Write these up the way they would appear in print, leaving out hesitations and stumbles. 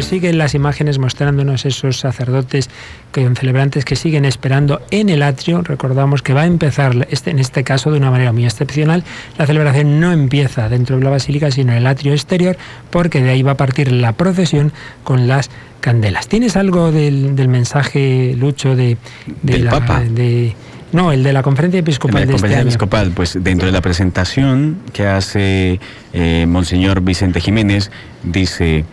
Pues siguen las imágenes mostrándonos esos sacerdotes celebrantes que siguen esperando en el atrio. Recordamos que va a empezar, en este caso de una manera muy excepcional, la celebración no empieza dentro de la basílica, sino en el atrio exterior, porque de ahí va a partir la procesión con las candelas. ¿Tienes algo del mensaje, Lucho, del Papa? No, el de la conferencia episcopal de este año. Episcopal, pues dentro de la presentación que hace Monseñor Vicente Jiménez, dice: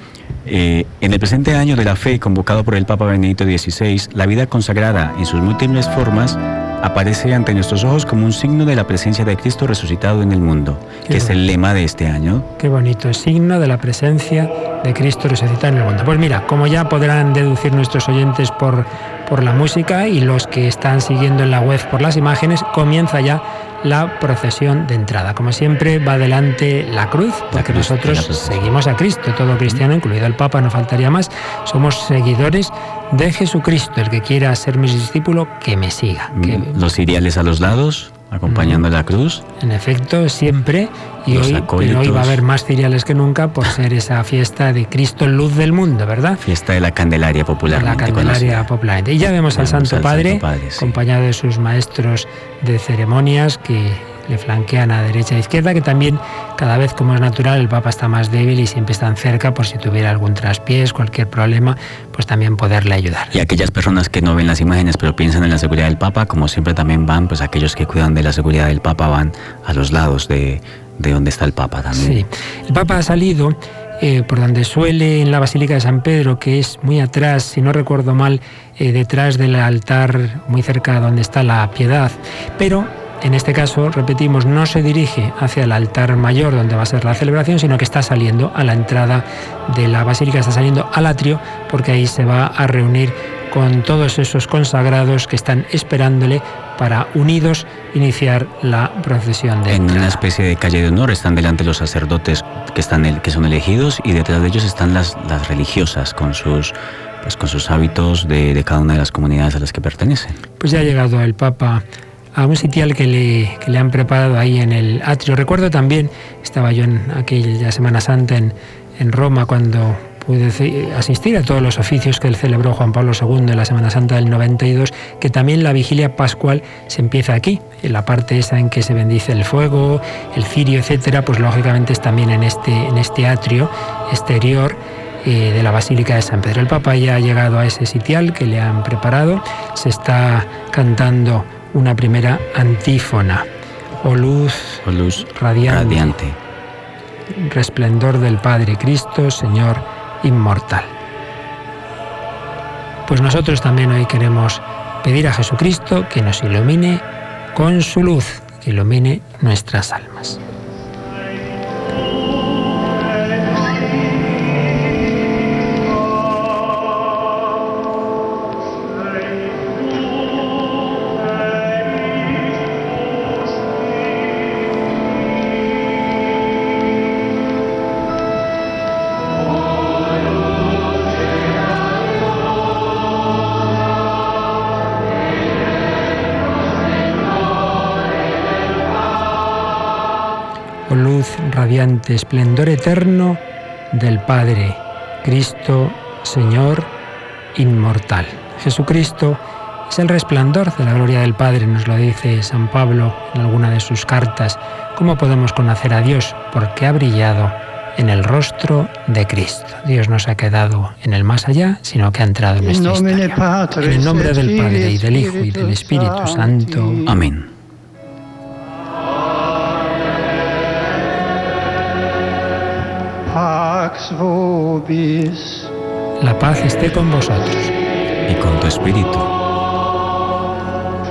en el presente año de la fe convocado por el Papa Benedicto XVI, la vida consagrada en sus múltiples formas aparece ante nuestros ojos como un signo de la presencia de Cristo resucitado en el mundo, que es el lema de este año. Qué bonito, signo de la presencia de Cristo resucitado en el mundo. Pues mira, como ya podrán deducir nuestros oyentes por la música y los que están siguiendo en la web por las imágenes, comienza ya la procesión de entrada. Como siempre, va delante la cruz, porque nosotros seguimos a Cristo. Todo cristiano, incluido el Papa, no faltaría más, somos seguidores de Jesucristo. El que quiera ser mi discípulo, que me siga. Los ciriales a los lados, acompañando la cruz. En efecto, siempre. Y hoy va a haber más ciriales que nunca por ser esa fiesta de Cristo, luz del mundo, ¿verdad? Fiesta de la Candelaria popularmente. La Candelaria popularmente. Y ya vemos al Santo Padre, acompañado de sus maestros de ceremonias que le flanquean a derecha e izquierda, que también cada vez, como es natural, el Papa está más débil y siempre están cerca por si tuviera algún traspiés, cualquier problema, pues también poderle ayudar. Y aquellas personas que no ven las imágenes pero piensan en la seguridad del Papa, como siempre también van, pues aquellos que cuidan de la seguridad del Papa van a los lados de donde está el Papa también. Sí, el Papa ha salido por donde suele, en la Basílica de San Pedro, que es muy atrás, si no recuerdo mal, detrás del altar, muy cerca de donde está la Piedad, pero en este caso, repetimos, no se dirige hacia el altar mayor donde va a ser la celebración, sino que está saliendo a la entrada de la basílica, está saliendo al atrio, porque ahí se va a reunir con todos esos consagrados que están esperándole para, unidos, iniciar la procesión de entrada. En una especie de calle de honor están delante los sacerdotes que son elegidos, y detrás de ellos están las religiosas con sus hábitos de cada una de las comunidades a las que pertenecen. Pues ya ha llegado el Papa a un sitial que le han preparado ahí en el atrio. Recuerdo también, estaba yo en aquella Semana Santa en Roma, cuando pude asistir a todos los oficios que él celebró Juan Pablo II en la Semana Santa del 92, que también la vigilia pascual se empieza aquí, en la parte esa en que se bendice el fuego, el cirio, etcétera, pues lógicamente es también en este atrio exterior de la Basílica de San Pedro. El Papa ya ha llegado a ese sitial que le han preparado, se está cantando una primera antífona: oh luz radiante, resplendor del Padre, Cristo, Señor inmortal. Pues nosotros también hoy queremos pedir a Jesucristo que nos ilumine con su luz, que ilumine nuestras almas. Radiante, esplendor eterno del Padre, Cristo, Señor inmortal. Jesucristo es el resplandor de la gloria del Padre, nos lo dice San Pablo en alguna de sus cartas. ¿Cómo podemos conocer a Dios? Porque ha brillado en el rostro de Cristo. Dios no se ha quedado en el más allá, sino que ha entrado en nuestra historia. En el nombre del Padre, y del Hijo, y del Espíritu Santo. Amén. La paz esté con vosotros. Y con tu espíritu.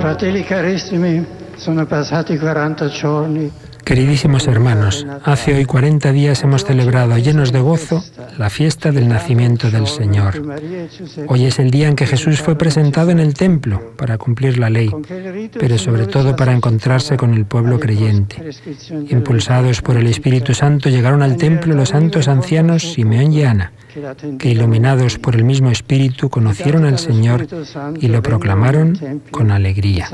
Fratelli carissimi, sono passati 40 giorni. Queridísimos hermanos, hace hoy 40 días hemos celebrado, llenos de gozo, la fiesta del nacimiento del Señor. Hoy es el día en que Jesús fue presentado en el templo para cumplir la ley, pero sobre todo para encontrarse con el pueblo creyente. Impulsados por el Espíritu Santo, llegaron al templo los santos ancianos Simeón y Ana, que iluminados por el mismo Espíritu conocieron al Señor y lo proclamaron con alegría.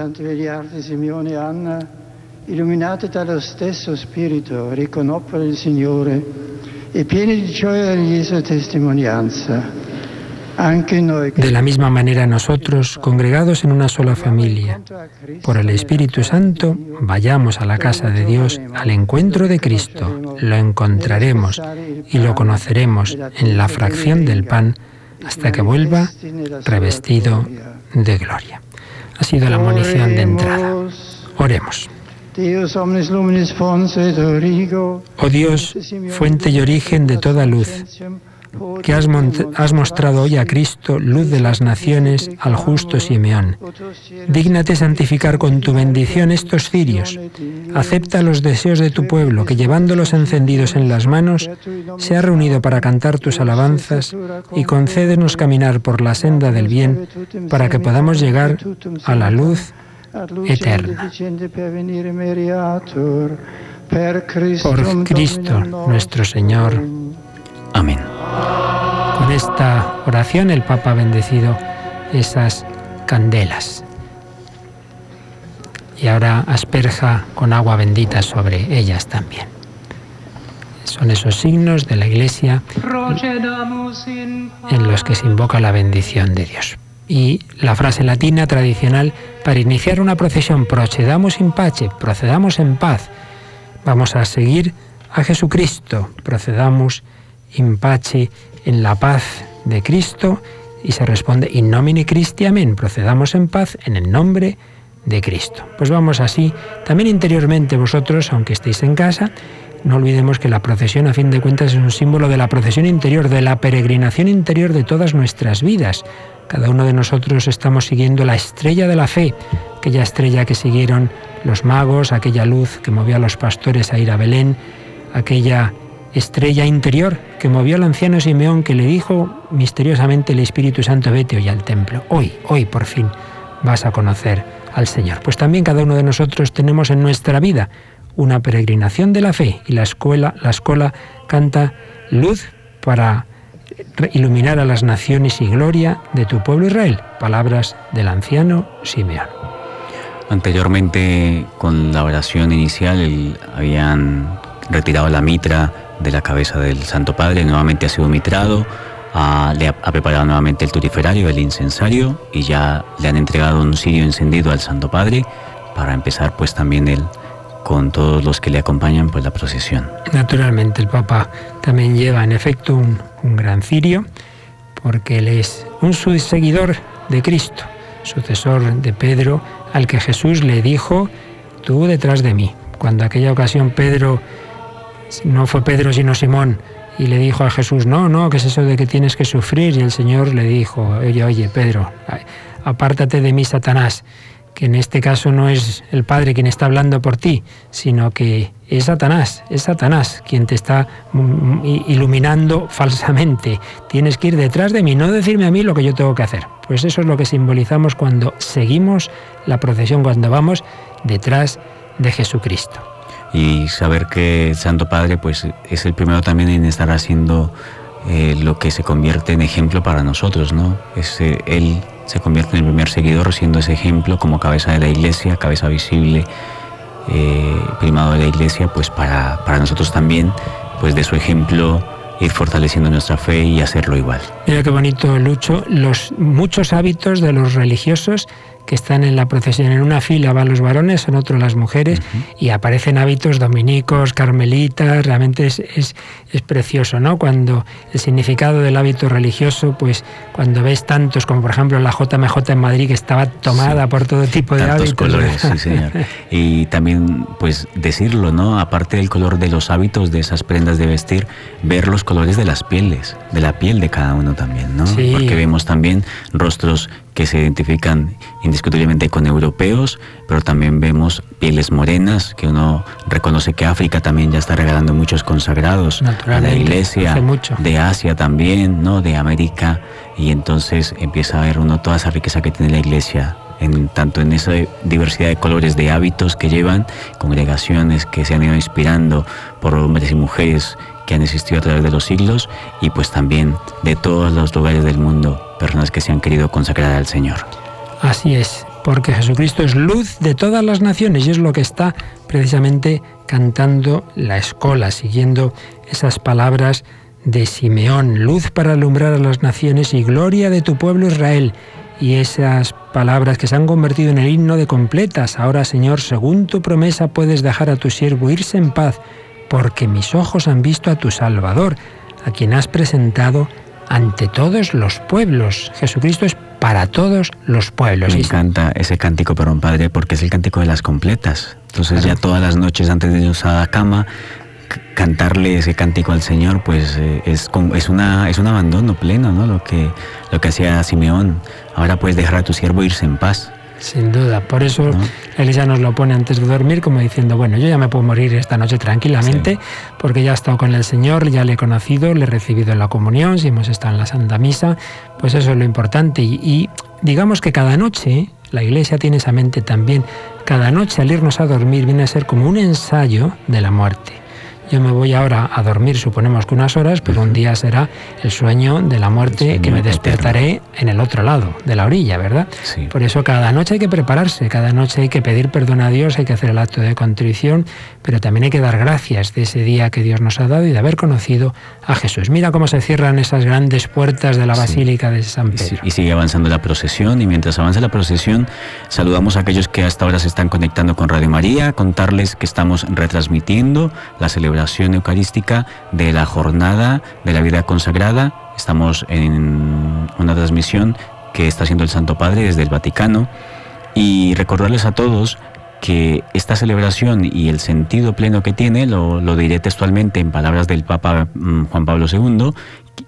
Illuminati dallo stesso Spirito, riconobbero il Signore De la misma manera nosotros, congregados en una sola familia, por el Espíritu Santo, vayamos a la casa de Dios al encuentro de Cristo, lo encontraremos y lo conoceremos en la fracción del pan hasta que vuelva revestido de gloria. Ha sido la monición de entrada. Oremos. Oh Dios, fuente y origen de toda luz, que has mostrado hoy a Cristo, luz de las naciones, al justo Simeón. Dígnate santificar con tu bendición estos cirios. Acepta los deseos de tu pueblo, que llevándolos encendidos en las manos, se ha reunido para cantar tus alabanzas, y concédenos caminar por la senda del bien, para que podamos llegar a la luz eterna. Por Cristo nuestro Señor. Amén. Con esta oración el Papa ha bendecido esas candelas. Y ahora asperja con agua bendita sobre ellas también. Son esos signos de la Iglesia en los que se invoca la bendición de Dios. Y la frase latina tradicional para iniciar una procesión: procedamus in pace, procedamos en paz. Vamos a seguir a Jesucristo, procedamus in pace, en la paz de Cristo, y se responde in nomine Christi, amén, procedamos en paz en el nombre de Cristo. Pues vamos así, también interiormente vosotros, aunque estéis en casa, no olvidemos que la procesión, a fin de cuentas, es un símbolo de la procesión interior, de la peregrinación interior de todas nuestras vidas. Cada uno de nosotros estamos siguiendo la estrella de la fe, aquella estrella que siguieron los magos, aquella luz que movió a los pastores a ir a Belén, aquella estrella interior que movió al anciano Simeón, que le dijo misteriosamente el Espíritu Santo: vete hoy al templo, hoy por fin vas a conocer al Señor. Pues también cada uno de nosotros tenemos en nuestra vida una peregrinación de la fe, y la escuela canta: luz para iluminar a las naciones y gloria de tu pueblo Israel. Palabras del anciano Simeón. Anteriormente, con la oración inicial, habían retirado la mitra de la cabeza del Santo Padre, nuevamente ha sido mitrado, le ha preparado nuevamente el turiferario, el incensario, y ya le han entregado un cirio encendido al Santo Padre para empezar pues también él con todos los que le acompañan pues la procesión. Naturalmente el Papa también lleva en efecto un gran cirio, porque él es un seguidor de Cristo, sucesor de Pedro, al que Jesús le dijo: tú detrás de mí. Cuando aquella ocasión Pedro, no fue Pedro sino Simón, y le dijo a Jesús: no, ¿qué es eso de que tienes que sufrir? Y el Señor le dijo: oye Pedro, apártate de mí, Satanás, que en este caso no es el Padre quien está hablando por ti, sino que es Satanás quien te está iluminando falsamente. Tienes que ir detrás de mí, no decirme a mí lo que yo tengo que hacer. Pues eso es lo que simbolizamos cuando seguimos la procesión, cuando vamos detrás de Jesucristo. Y saber que el Santo Padre pues es el primero también en estar haciendo lo que se convierte en ejemplo para nosotros, ¿no? Él se convierte en el primer seguidor, siendo ese ejemplo como cabeza de la Iglesia, cabeza visible, primado de la Iglesia, pues para nosotros también, pues de su ejemplo ir fortaleciendo nuestra fe y hacerlo igual. Mira qué bonito, Lucho, los muchos hábitos de los religiosos que están en la procesión. En una fila van los varones, en otro las mujeres, y aparecen hábitos dominicos, carmelitas. Realmente es precioso, ¿no? Cuando el significado del hábito religioso, pues cuando ves tantos, como por ejemplo la JMJ en Madrid, que estaba tomada por todo tipo de hábitos. Colores, sí, señor. Y también, pues decirlo, ¿no? Aparte del color de los hábitos, de esas prendas de vestir, ver los colores de las pieles, de la piel de cada uno también, ¿no? Sí. Porque vemos también rostros que se identifican indiscutiblemente con europeos, pero también vemos pieles morenas, que uno reconoce que África también ya está regalando muchos consagrados a la Iglesia, de Asia también, ¿no? De América, y entonces empieza a ver uno toda esa riqueza que tiene la Iglesia, tanto en esa diversidad de colores, de hábitos que llevan, congregaciones que se han ido inspirando por hombres y mujeres que han existido a través de los siglos, y pues también de todos los lugares del mundo, personas que se han querido consagrar al Señor. Así es. porque Jesucristo es luz de todas las naciones, y es lo que está precisamente cantando la escola, siguiendo esas palabras de Simeón: luz para alumbrar a las naciones y gloria de tu pueblo Israel. Y esas palabras que se han convertido en el himno de completas: ahora, Señor, según tu promesa puedes dejar a tu siervo irse en paz, porque mis ojos han visto a tu Salvador, a quien has presentado ante todos los pueblos. Jesucristo es para todos los pueblos. Me encanta ese cántico, perdón, Padre, porque es el cántico de las completas. Entonces ya todas las noches antes de irnos a la cama, cantarle ese cántico al Señor, pues es un abandono pleno, ¿no? Lo que hacía Simeón. Ahora puedes dejar a tu siervo irse en paz. Sin duda, por eso ¿no? La Iglesia nos lo pone antes de dormir, como diciendo, bueno, yo ya me puedo morir esta noche tranquilamente, porque ya he estado con el Señor, ya le he conocido, le he recibido en la comunión, si hemos estado en la Santa Misa, pues eso es lo importante. Y digamos que cada noche, la Iglesia tiene esa mente también, cada noche al irnos a dormir viene a ser como un ensayo de la muerte. Yo me voy ahora a dormir, suponemos que unas horas, pero un día será el sueño de la muerte, que me despertaré en el otro lado de la orilla, ¿verdad? Sí. Por eso cada noche hay que prepararse, cada noche hay que pedir perdón a Dios, hay que hacer el acto de contrición, pero también hay que dar gracias de ese día que Dios nos ha dado y de haber conocido a Jesús. Mira cómo se cierran esas grandes puertas de la Basílica de San Pedro. Y sigue avanzando la procesión, y mientras avanza la procesión, saludamos a aquellos que hasta ahora se están conectando con Radio María, contarles que estamos retransmitiendo la celebración eucarística de la jornada de la vida consagrada. Estamos en una transmisión que está haciendo el Santo Padre desde el Vaticano, y recordarles a todos que esta celebración y el sentido pleno que tiene, lo diré textualmente en palabras del Papa Juan Pablo II,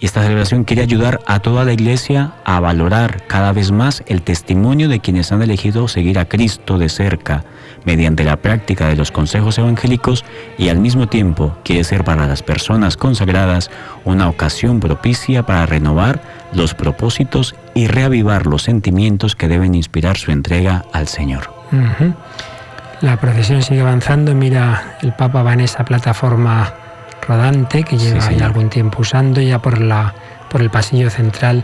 esta celebración quiere ayudar a toda la Iglesia a valorar cada vez más el testimonio de quienes han elegido seguir a Cristo de cerca, mediante la práctica de los consejos evangélicos, y al mismo tiempo quiere ser para las personas consagradas una ocasión propicia para renovar los propósitos y reavivar los sentimientos que deben inspirar su entrega al Señor. Uh-huh. La procesión sigue avanzando. Mira, el Papa va en esa plataforma rodante que lleva ya algún tiempo usando, ya por el pasillo central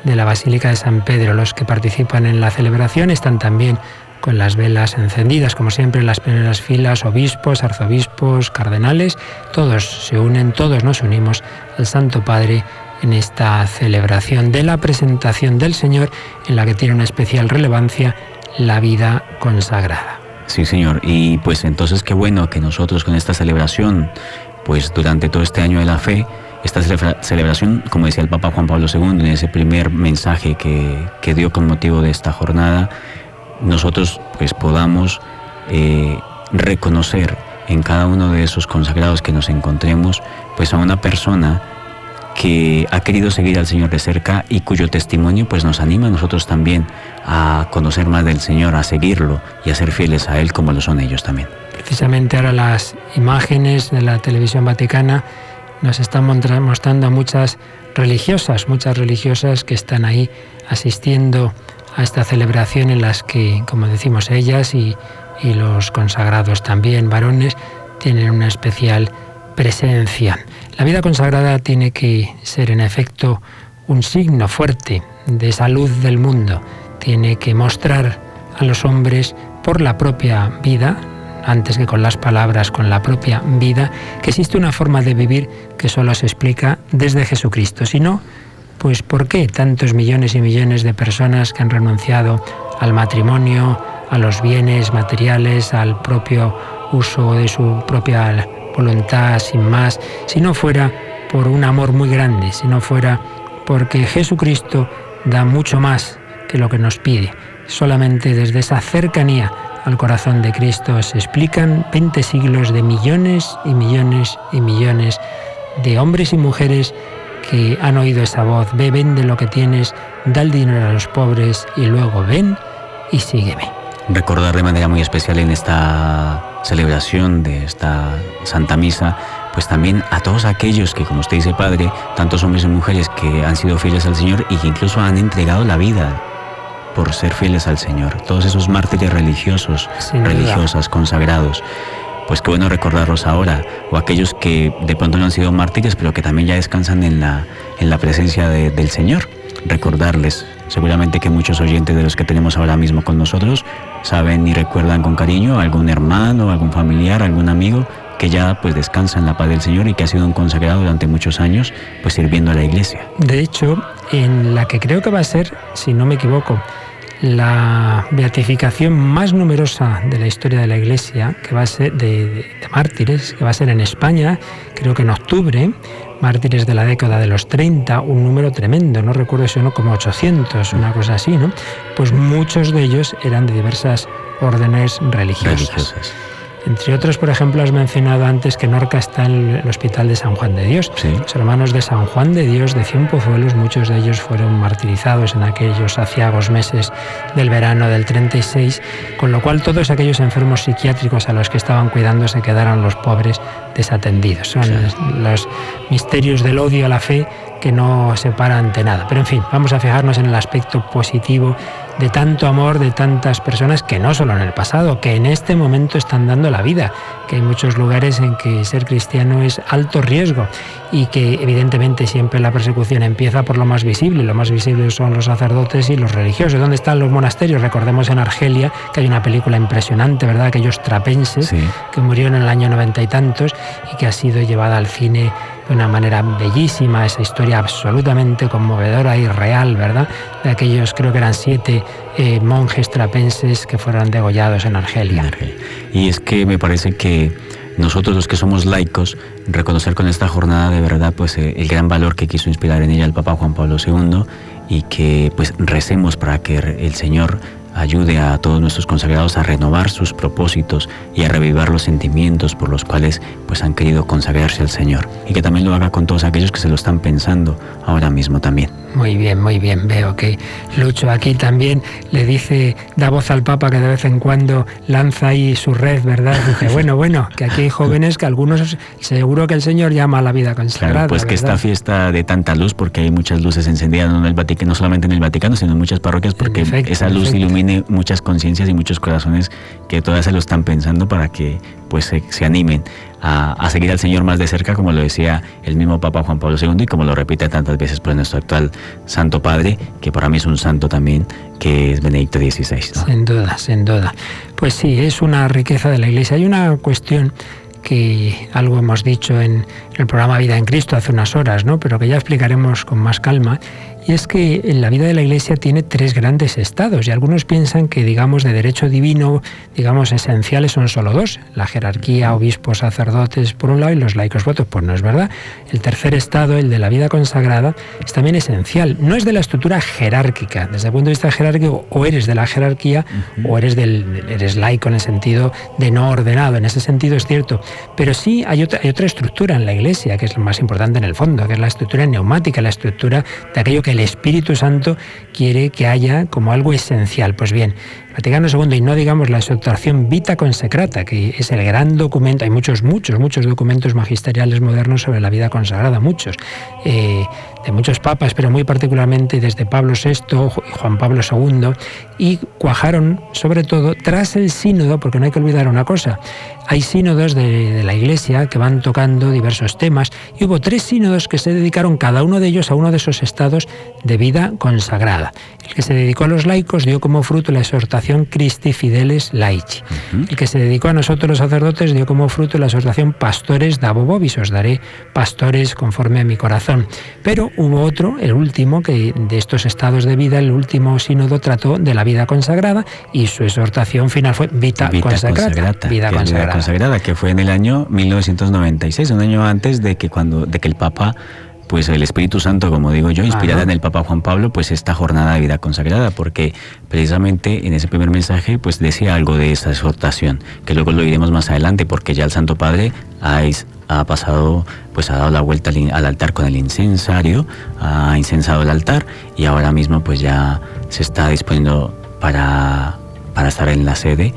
de la Basílica de San Pedro. Los que participan en la celebración están también con las velas encendidas, como siempre en las primeras filas, obispos, arzobispos, cardenales, todos se unen, todos nos unimos al Santo Padre en esta celebración de la presentación del Señor, en la que tiene una especial relevancia la vida consagrada. Sí, Señor, y pues entonces qué bueno que nosotros con esta celebración, pues durante todo este año de la fe, esta celebración, como decía el Papa Juan Pablo II en ese primer mensaje que dio con motivo de esta jornada, nosotros pues podamos reconocer en cada uno de esos consagrados que nos encontremos, pues a una persona que ha querido seguir al Señor de cerca y cuyo testimonio pues nos anima a nosotros también a conocer más del Señor, a seguirlo y a ser fieles a Él como lo son ellos también. Precisamente ahora las imágenes de la televisión vaticana nos están mostrando a muchas religiosas que están ahí asistiendo a esta celebración, en las que, como decimos, ellas y los consagrados también, varones, tienen una especial presencia. La vida consagrada tiene que ser, en efecto, un signo fuerte de esa luz del mundo. Tiene que mostrar a los hombres, por la propia vida, antes que con las palabras, con la propia vida, que existe una forma de vivir que solo se explica desde Jesucristo. Si no, pues ¿por qué tantos millones y millones de personas que han renunciado al matrimonio, a los bienes materiales, al propio uso de su propia voluntad sin más, si no fuera por un amor muy grande, si no fuera porque Jesucristo da mucho más que lo que nos pide? Solamente desde esa cercanía al corazón de Cristo se explican 20 siglos de millones y millones y millones de hombres y mujeres que han oído esa voz: ve, vende lo que tienes, da el dinero a los pobres y luego ven y sígueme. Recordar de manera muy especial en esta celebración de esta Santa Misa, pues también a todos aquellos que, como usted dice, Padre, tantos hombres y mujeres que han sido fieles al Señor y que incluso han entregado la vida por ser fieles al Señor, todos esos mártires religiosos, religiosas, consagrados, pues qué bueno recordarlos ahora, o aquellos que de pronto no han sido mártires, pero que también ya descansan en la presencia del Señor, recordarles seguramente que muchos oyentes de los que tenemos ahora mismo con nosotros saben y recuerdan con cariño a algún hermano, algún familiar, algún amigo que ya pues descansa en la paz del Señor y que ha sido un consagrado durante muchos años pues sirviendo a la Iglesia. De hecho, en la que creo que va a ser, si no me equivoco, la beatificación más numerosa de la historia de la Iglesia, que va a ser de mártires, que va a ser en España, creo que en octubre, mártires de la década de los 30, un número tremendo, no recuerdo si uno como 800, una cosa así, ¿no? Pues muchos de ellos eran de diversas órdenes religiosas. Entre otros, por ejemplo, has mencionado antes que en Orca está el Hospital de San Juan de Dios. Sí. Los hermanos de San Juan de Dios de Cienpozuelos, muchos de ellos fueron martirizados en aquellos aciagos meses del verano del 36, con lo cual todos aquellos enfermos psiquiátricos a los que estaban cuidando se quedaron los pobres desatendidos. Son los misterios del odio a la fe que no se para ante nada. Pero en fin, vamos a fijarnos en el aspecto positivo de tanto amor, de tantas personas que no solo en el pasado, que en este momento están dando la vida, que hay muchos lugares en que ser cristiano es alto riesgo y que evidentemente siempre la persecución empieza por lo más visible. Lo más visible son los sacerdotes y los religiosos. ¿Dónde están los monasterios? Recordemos en Argelia que hay una película impresionante, ¿verdad? Aquellos trapenses que murieron en el año 90 y tantos y que ha sido llevada al cine de una manera bellísima, esa historia absolutamente conmovedora y real, ¿verdad? De aquellos, creo que eran 7 monjes trapenses que fueron degollados en Argelia. Y es que me parece que nosotros los que somos laicos, reconocer con esta jornada de verdad pues el gran valor que quiso inspirar en ella el Papa Juan Pablo II y que pues recemos para que el Señor ayude a todos nuestros consagrados a renovar sus propósitos y a revivar los sentimientos por los cuales pues han querido consagrarse al Señor, y que también lo haga con todos aquellos que se lo están pensando ahora mismo también. Muy bien. Veo que Lucho aquí también le dice, da voz al Papa que de vez en cuando lanza ahí su red, ¿verdad? Dice, bueno, que aquí hay jóvenes que algunos seguro que el Señor llama a la vida consagrada. Claro, pues que ¿verdad? esta fiesta de tanta luz, porque hay muchas luces encendidas no en el Vaticano, no solamente en el Vaticano, sino en muchas parroquias, porque esa luz ilumine muchas conciencias y muchos corazones que todavía se lo están pensando para que pues se animen a seguir al Señor más de cerca, como lo decía el mismo Papa Juan Pablo II y como lo repite tantas veces por nuestro actual Santo Padre, que para mí es un santo también, que es Benedicto XVI, ¿no? Sin duda. Pues sí, es una riqueza de la Iglesia. Hay una cuestión que algo hemos dicho en el programa Vida en Cristo hace unas horas, ¿no? Pero que ya explicaremos con más calma. Y es que en la vida de la Iglesia tiene 3 grandes estados, y algunos piensan que, digamos, de derecho divino, digamos, esenciales son solo 2, la jerarquía, obispos, sacerdotes, por un lado, y los laicos votos. Pues no es verdad. El tercer estado, el de la vida consagrada, es también esencial. No es de la estructura jerárquica. Desde el punto de vista jerárquico, o eres de la jerarquía, o eres laico en el sentido de no ordenado. En ese sentido es cierto. Pero sí hay otra estructura en la Iglesia, que es lo más importante en el fondo, que es la estructura neumática, la estructura de aquello que el Espíritu Santo quiere que haya como algo esencial. Pues bien, Vaticano II, y no digamos la exhortación Vita Consecrata, que es el gran documento, hay muchos documentos magisteriales modernos sobre la vida consagrada, de muchos papas, pero muy particularmente desde Pablo VI y Juan Pablo II, y cuajaron sobre todo tras el sínodo, porque no hay que olvidar una cosa, hay sínodos de la Iglesia que van tocando diversos temas, y hubo 3 sínodos que se dedicaron cada uno de ellos a uno de esos estados de vida consagrada. El que se dedicó a los laicos dio como fruto la exhortación Christi Fideles Laici. El que se dedicó a nosotros los sacerdotes dio como fruto la exhortación Pastores Dabo Vobis, os daré pastores conforme a mi corazón. Pero hubo otro, el último, que de estos estados de vida, el último sínodo trató de la vida consagrada, y su exhortación final fue Vita Consecrata. Vida consagrada, que fue en el año 1996, un año antes de que el Papa, pues el Espíritu Santo, como digo yo, inspirada en el Papa Juan Pablo, pues esta jornada de vida consagrada, porque precisamente en ese primer mensaje pues decía algo de esa exhortación, que luego lo iremos más adelante, porque ya el Santo Padre ha pasado, pues ha dado la vuelta al altar con el incensario, ha incensado el altar, y ahora mismo pues ya se está disponiendo para estar en la sede.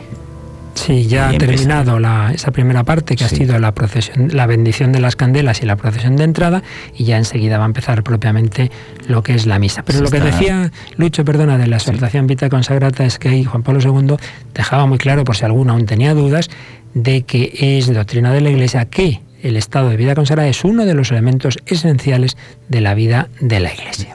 Sí, ya ha terminado esa primera parte, que ha sido la procesión, la bendición de las candelas y la procesión de entrada, y ya enseguida va a empezar propiamente lo que es la misa. Pero lo que decía Lucho, de la exhortación Vita Consecrata, es que ahí Juan Pablo II dejaba muy claro, por si alguno aún tenía dudas, de que es doctrina de la Iglesia que el estado de vida consagrada es uno de los elementos esenciales de la vida de la Iglesia.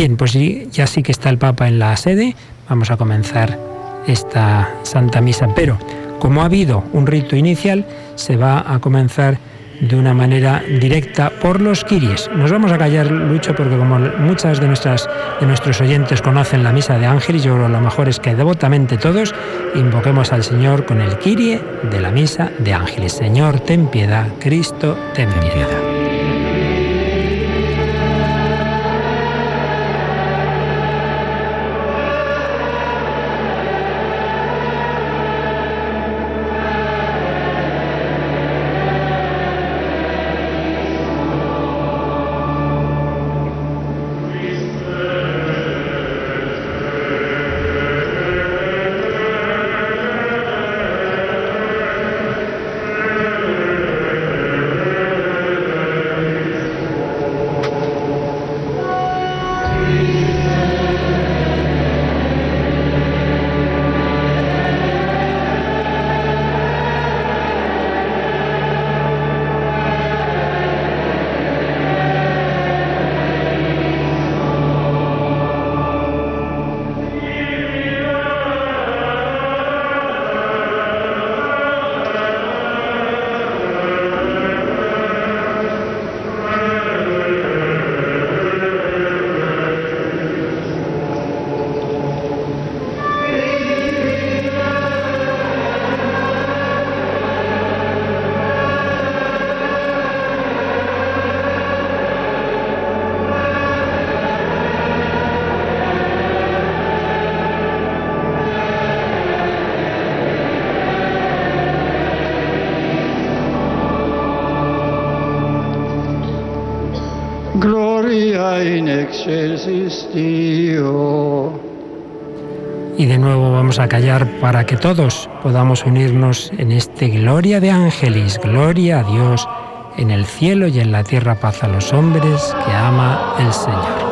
Bien, pues ya sí que está el Papa en la sede, vamos a comenzar esta Santa Misa, pero como ha habido un rito inicial, se va a comenzar de una manera directa por los Kyries. Nos vamos a callar, Lucho, porque como muchas de nuestros oyentes conocen la Misa de Ángeles, yo creo que lo mejor es que devotamente todos invoquemos al Señor con el Kyrie de la Misa de Ángeles. Señor, ten piedad. Cristo, ten piedad. Gloria in excelsis Deo. Y de nuevo vamos a callar para que todos podamos unirnos en este Gloria de Ángeles, gloria a Dios en el cielo y en la tierra, paz a los hombres que ama el Señor.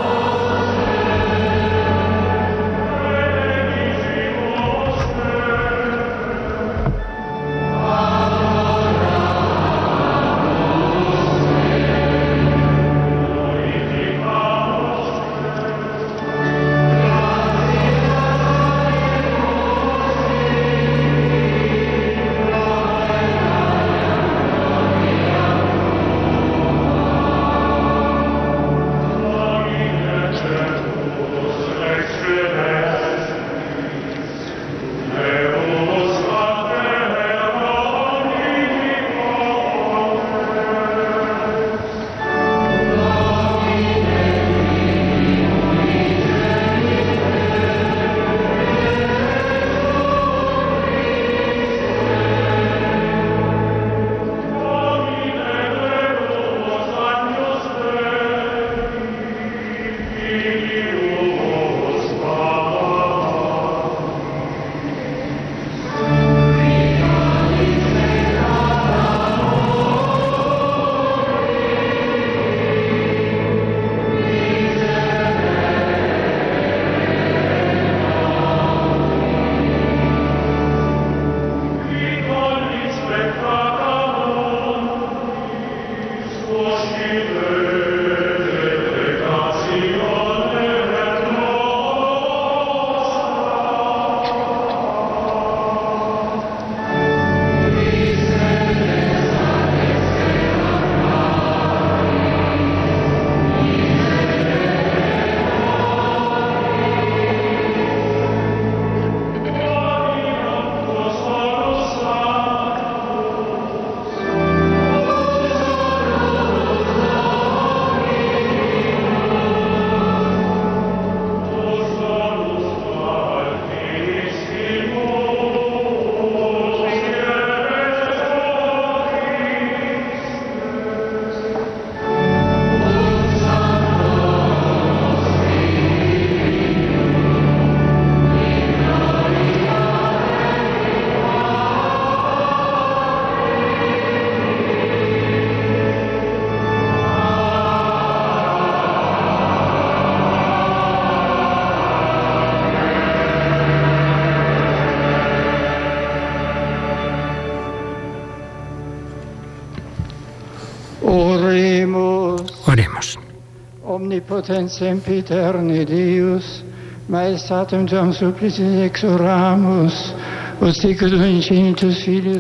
Potentia sempiterni Deus, maestatem tuam supplicis exoramus,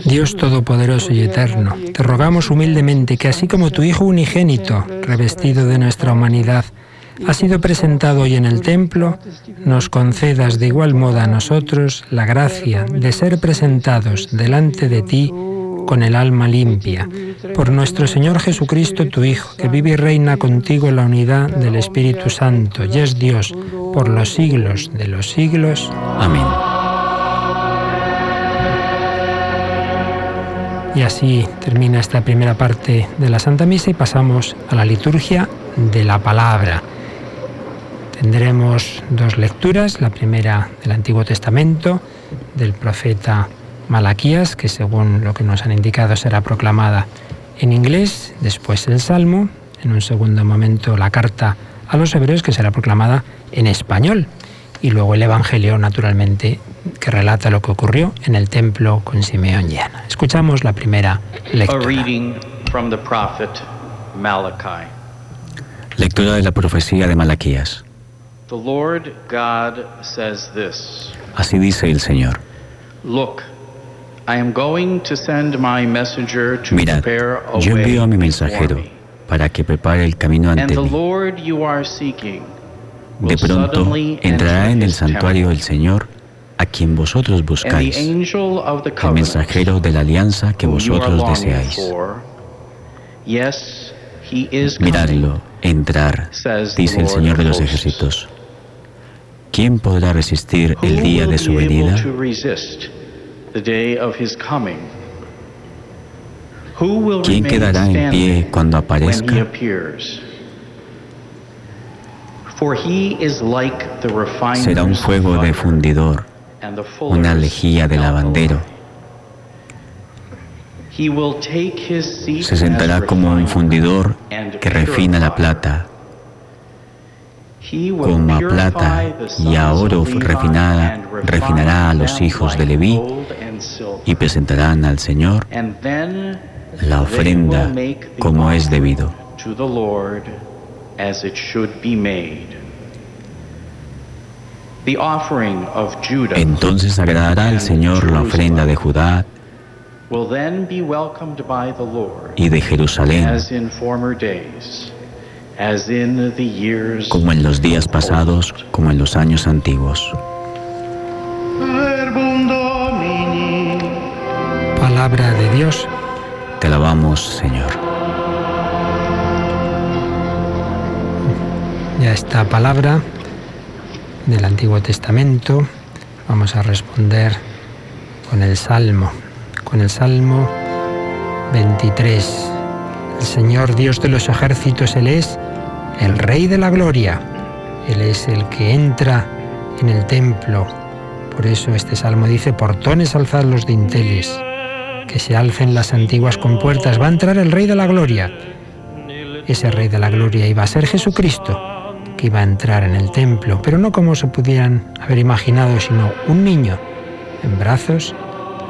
Dios Todopoderoso y Eterno, te rogamos humildemente que así como tu Hijo unigénito, revestido de nuestra humanidad, ha sido presentado hoy en el templo, nos concedas de igual modo a nosotros la gracia de ser presentados delante de ti con el alma limpia, por nuestro Señor Jesucristo, tu Hijo, que vive y reina contigo en la unidad del Espíritu Santo, y es Dios por los siglos de los siglos. Amén. Y así termina esta primera parte de la Santa Misa y pasamos a la liturgia de la palabra. Tendremos dos lecturas, la primera del Antiguo Testamento, del profeta Malaquías, que según lo que nos han indicado será proclamada en inglés, después el Salmo, en un segundo momento la carta a los Hebreos, que será proclamada en español, y luego el Evangelio, naturalmente, que relata lo que ocurrió en el templo con Simeón y Ana. Escuchamos la primera lectura. Lectura de la profecía de Malaquías. Así dice el Señor. Mirad, yo envío a mi mensajero para que prepare el camino ante mí. De pronto entrará en el santuario el Señor, a quien vosotros buscáis, el mensajero de la alianza que vosotros deseáis. Miradlo, entrar, dice el Señor de los ejércitos. ¿Quién podrá resistir el día de su venida? ¿Quién quedará en pie cuando aparezca? Será un fuego de fundidor, una lejía de lavandero. Se sentará como un fundidor que refina la plata, como a plata y a oro refinará a los hijos de Leví y presentarán al Señor la ofrenda como es debido. Entonces agradará al Señor la ofrenda de Judá y de Jerusalén, como en los días pasados, como en los años antiguos. Palabra de Dios. Te alabamos, Señor. Ya esta palabra del Antiguo Testamento vamos a responder con el Salmo 23. El Señor Dios de los ejércitos, Él es el Rey de la gloria. Él es el que entra en el templo. Por eso este Salmo dice: portones, alzad los dinteles, que se alcen las antiguas compuertas. Va a entrar el Rey de la gloria. Ese Rey de la gloria iba a ser Jesucristo, que iba a entrar en el templo, pero no como se pudieran haber imaginado, sino un niño en brazos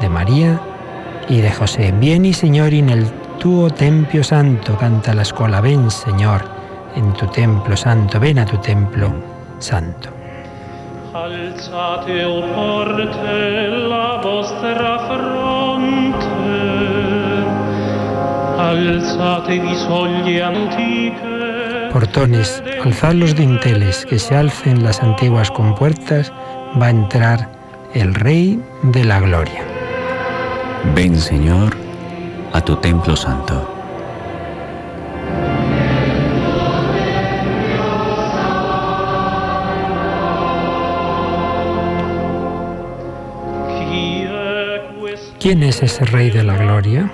de María y de José. Vieni, Signori, nel tuo tempio santo, canta la escola. Ven, Señor, en tu templo santo, ven a tu templo santo. Alzate, o porte, la vostra fronte, alzatevi soglie antiche. Portones, alzad los dinteles, que se alcen las antiguas compuertas, va a entrar el Rey de la gloria. Ven, Señor, a tu templo santo. ¿Quién es ese Rey de la gloria?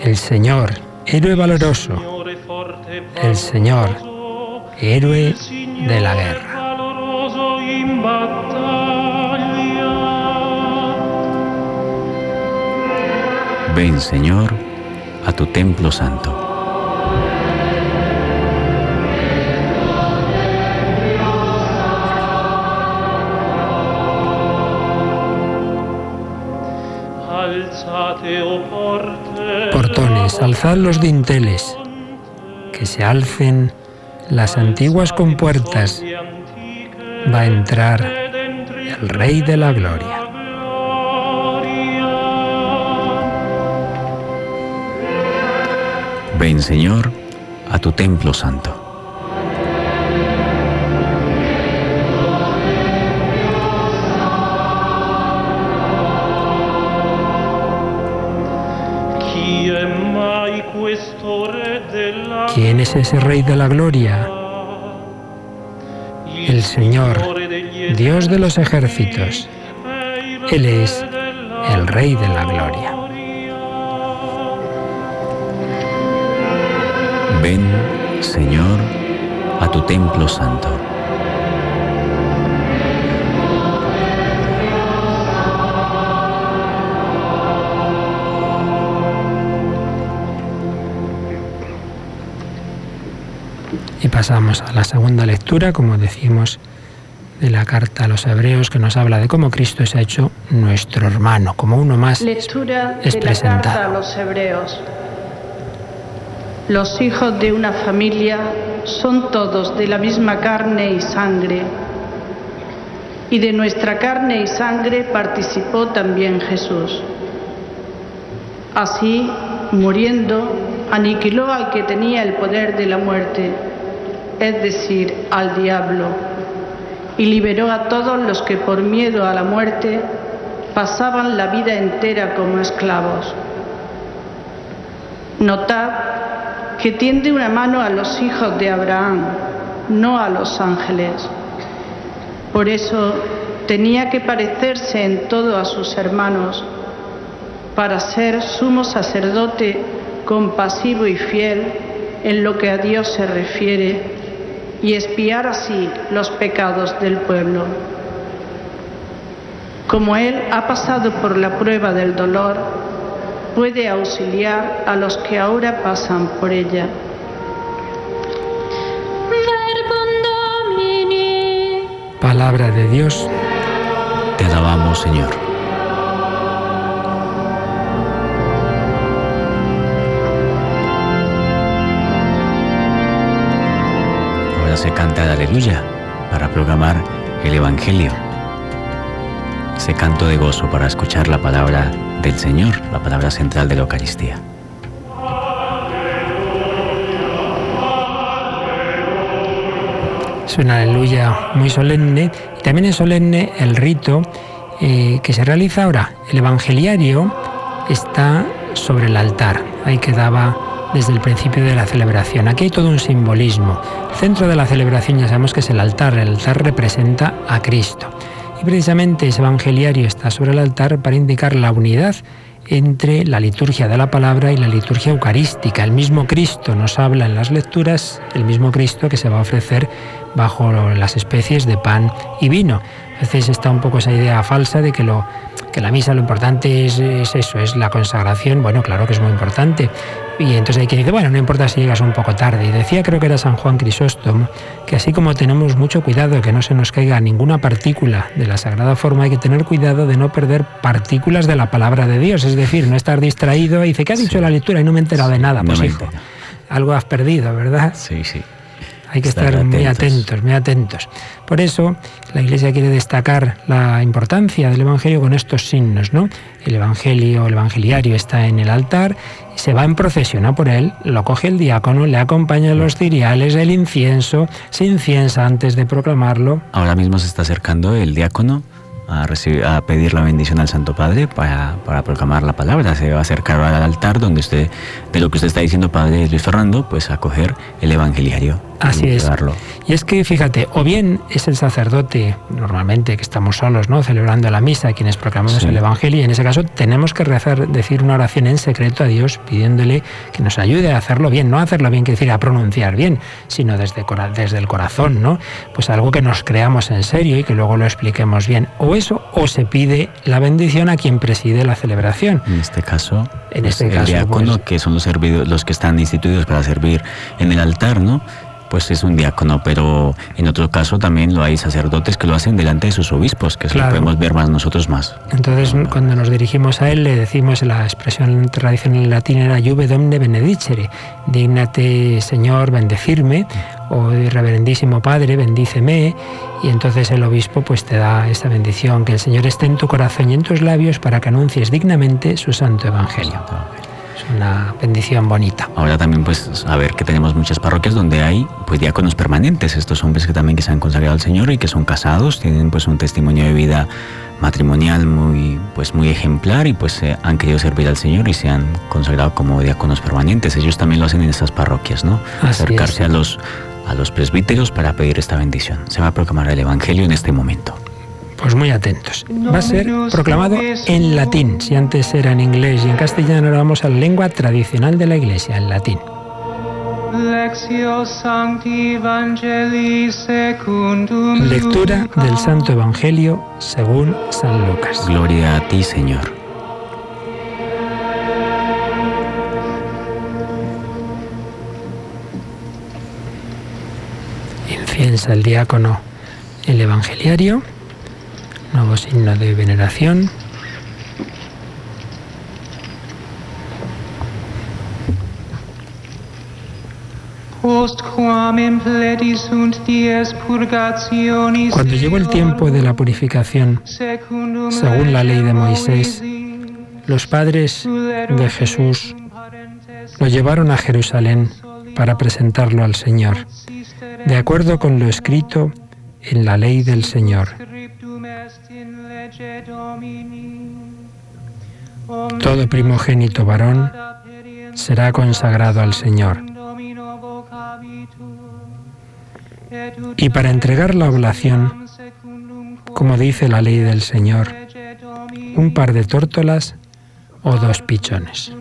El Señor, héroe valoroso. El Señor, héroe de la guerra. Ven, Señor, a tu templo santo. Portones, alzad los dinteles, que se alcen las antiguas compuertas va a entrar el Rey de la Gloria. Ven, Señor, a tu templo santo. ¿Quién es ese Rey de la Gloria? El Señor, Dios de los ejércitos. Él es el Rey de la Gloria. Ven, Señor, a tu templo santo. Y pasamos a la segunda lectura, como decimos, de la carta a los Hebreos, que nos habla de cómo Cristo se ha hecho nuestro hermano, como uno más Lectura es de la presentado. carta a los Hebreos. Los hijos de una familia son todos de la misma carne y sangre, y de nuestra carne y sangre participó también Jesús. Así, muriendo, aniquiló al que tenía el poder de la muerte, es decir, al diablo, y liberó a todos los que por miedo a la muerte pasaban la vida entera como esclavos. Notad que tiende una mano a los hijos de Abraham, no a los ángeles. Por eso tenía que parecerse en todo a sus hermanos, para ser sumo sacerdote compasivo y fiel en lo que a Dios se refiere, y expiar así los pecados del pueblo. Como Él ha pasado por la prueba del dolor, puede auxiliar a los que ahora pasan por ella. Palabra de Dios. Te alabamos, Señor. Ahora se canta el Aleluya para proclamar el Evangelio. Ese canto de gozo para escuchar la palabra del Señor, la palabra central de la Eucaristía. Es una aleluya muy solemne. Y también es solemne el rito que se realiza ahora. El evangeliario está sobre el altar. Ahí quedaba desde el principio de la celebración. Aquí hay todo un simbolismo. El centro de la celebración ya sabemos que es el altar. El altar representa a Cristo. Y precisamente ese evangeliario está sobre el altar para indicar la unidad entre la liturgia de la palabra y la liturgia eucarística. El mismo Cristo nos habla en las lecturas, el mismo Cristo que se va a ofrecer bajo las especies de pan y vino. A veces está un poco esa idea falsa de que la misa lo importante es eso, es la consagración. Bueno, claro que es muy importante. Y entonces hay quien dice, bueno, no importa si llegas un poco tarde. Y decía, creo que era San Juan Crisóstomo, que así como tenemos mucho cuidado que no se nos caiga ninguna partícula de la Sagrada Forma, hay que tener cuidado de no perder partículas de la palabra de Dios. Es decir, no estar distraído y dice, ¿qué ha dicho la lectura? Y no me he enterado de nada. Pues hijo, algo has perdido, ¿verdad? Sí, sí. Hay que estar muy atentos, muy atentos. Por eso la Iglesia quiere destacar la importancia del Evangelio con estos signos, ¿no? El Evangelio, el evangeliario está en el altar, se va en procesión a por él, lo coge el diácono, le acompañan los ciriales, el incienso, se inciensa antes de proclamarlo. Ahora mismo se está acercando el diácono a pedir la bendición al Santo Padre para proclamar la palabra. Se va a acercar al altar donde usted, de lo que usted está diciendo, Padre Luis Fernando, pues a coger el evangeliario. Así es. Y es que, fíjate, o bien es el sacerdote, normalmente que estamos solos, ¿no?, celebrando la misa, quienes proclamamos el Evangelio, y en ese caso tenemos que decir una oración en secreto a Dios, pidiéndole que nos ayude a hacerlo bien, no a hacerlo bien, quiere decir a pronunciar bien, sino desde el corazón, ¿no? Pues algo que nos creamos en serio y que luego lo expliquemos bien. O eso, o se pide la bendición a quien preside la celebración. En este caso, el diácono, que son los que están instituidos para servir en el altar, ¿no?, pues es un diácono, pero en otro caso también lo hay sacerdotes que lo hacen delante de sus obispos, que eso lo podemos ver más nosotros más. Entonces, cuando nos dirigimos a él, le decimos, la expresión tradicional latina era Juve Domine benedicere, dígnate, Señor, bendecirme, o reverendísimo Padre, bendíceme, y entonces el obispo pues te da esa bendición, que el Señor esté en tu corazón y en tus labios para que anuncies dignamente su santo evangelio. Es una bendición bonita. Ahora también pues a ver que tenemos muchas parroquias donde hay pues diáconos permanentes, estos hombres que también que se han consagrado al Señor y que son casados, tienen pues un testimonio de vida matrimonial muy ejemplar y pues han querido servir al Señor y se han consagrado como diáconos permanentes. Ellos también lo hacen en esas parroquias, ¿no? Acercarse a los presbíteros para pedir esta bendición. Se va a proclamar el Evangelio en este momento. Pues muy atentos. Va a ser proclamado en latín. Si antes era en inglés y en castellano, ahora vamos a la lengua tradicional de la Iglesia, el latín. Lectura del Santo Evangelio según San Lucas. Gloria a ti, Señor. Inciensa el diácono el evangeliario. Nuevo signo de veneración. Cuando llegó el tiempo de la purificación, según la ley de Moisés, los padres de Jesús lo llevaron a Jerusalén para presentarlo al Señor, de acuerdo con lo escrito en la ley del Señor. Todo primogénito varón será consagrado al Señor. Y para entregar la oblación, como dice la ley del Señor, un par de tórtolas o 2 pichones.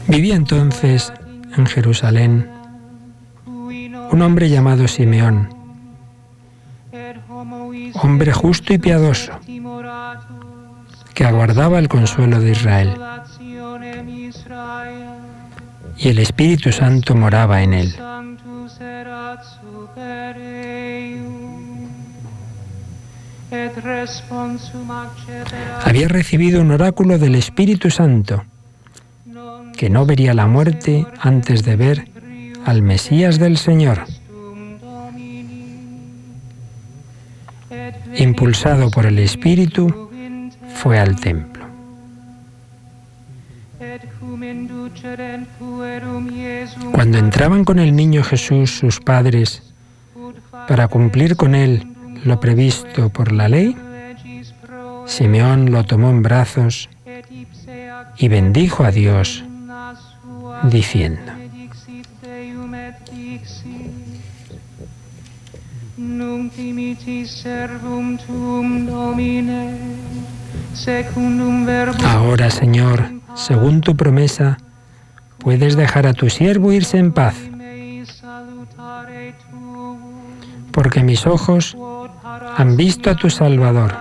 Vivía entonces en Jerusalén un hombre llamado Simeón, hombre justo y piadoso, que aguardaba el consuelo de Israel. Y el Espíritu Santo moraba en él. Había recibido un oráculo del Espíritu Santo, que no vería la muerte antes de ver al Mesías del Señor. Impulsado por el Espíritu, fue al templo. Cuando entraban con el niño Jesús sus padres para cumplir con él lo previsto por la ley, Simeón lo tomó en brazos y bendijo a Dios, diciendo: Ahora, Señor, según tu promesa, puedes dejar a tu siervo irse en paz, porque mis ojos han visto a tu Salvador,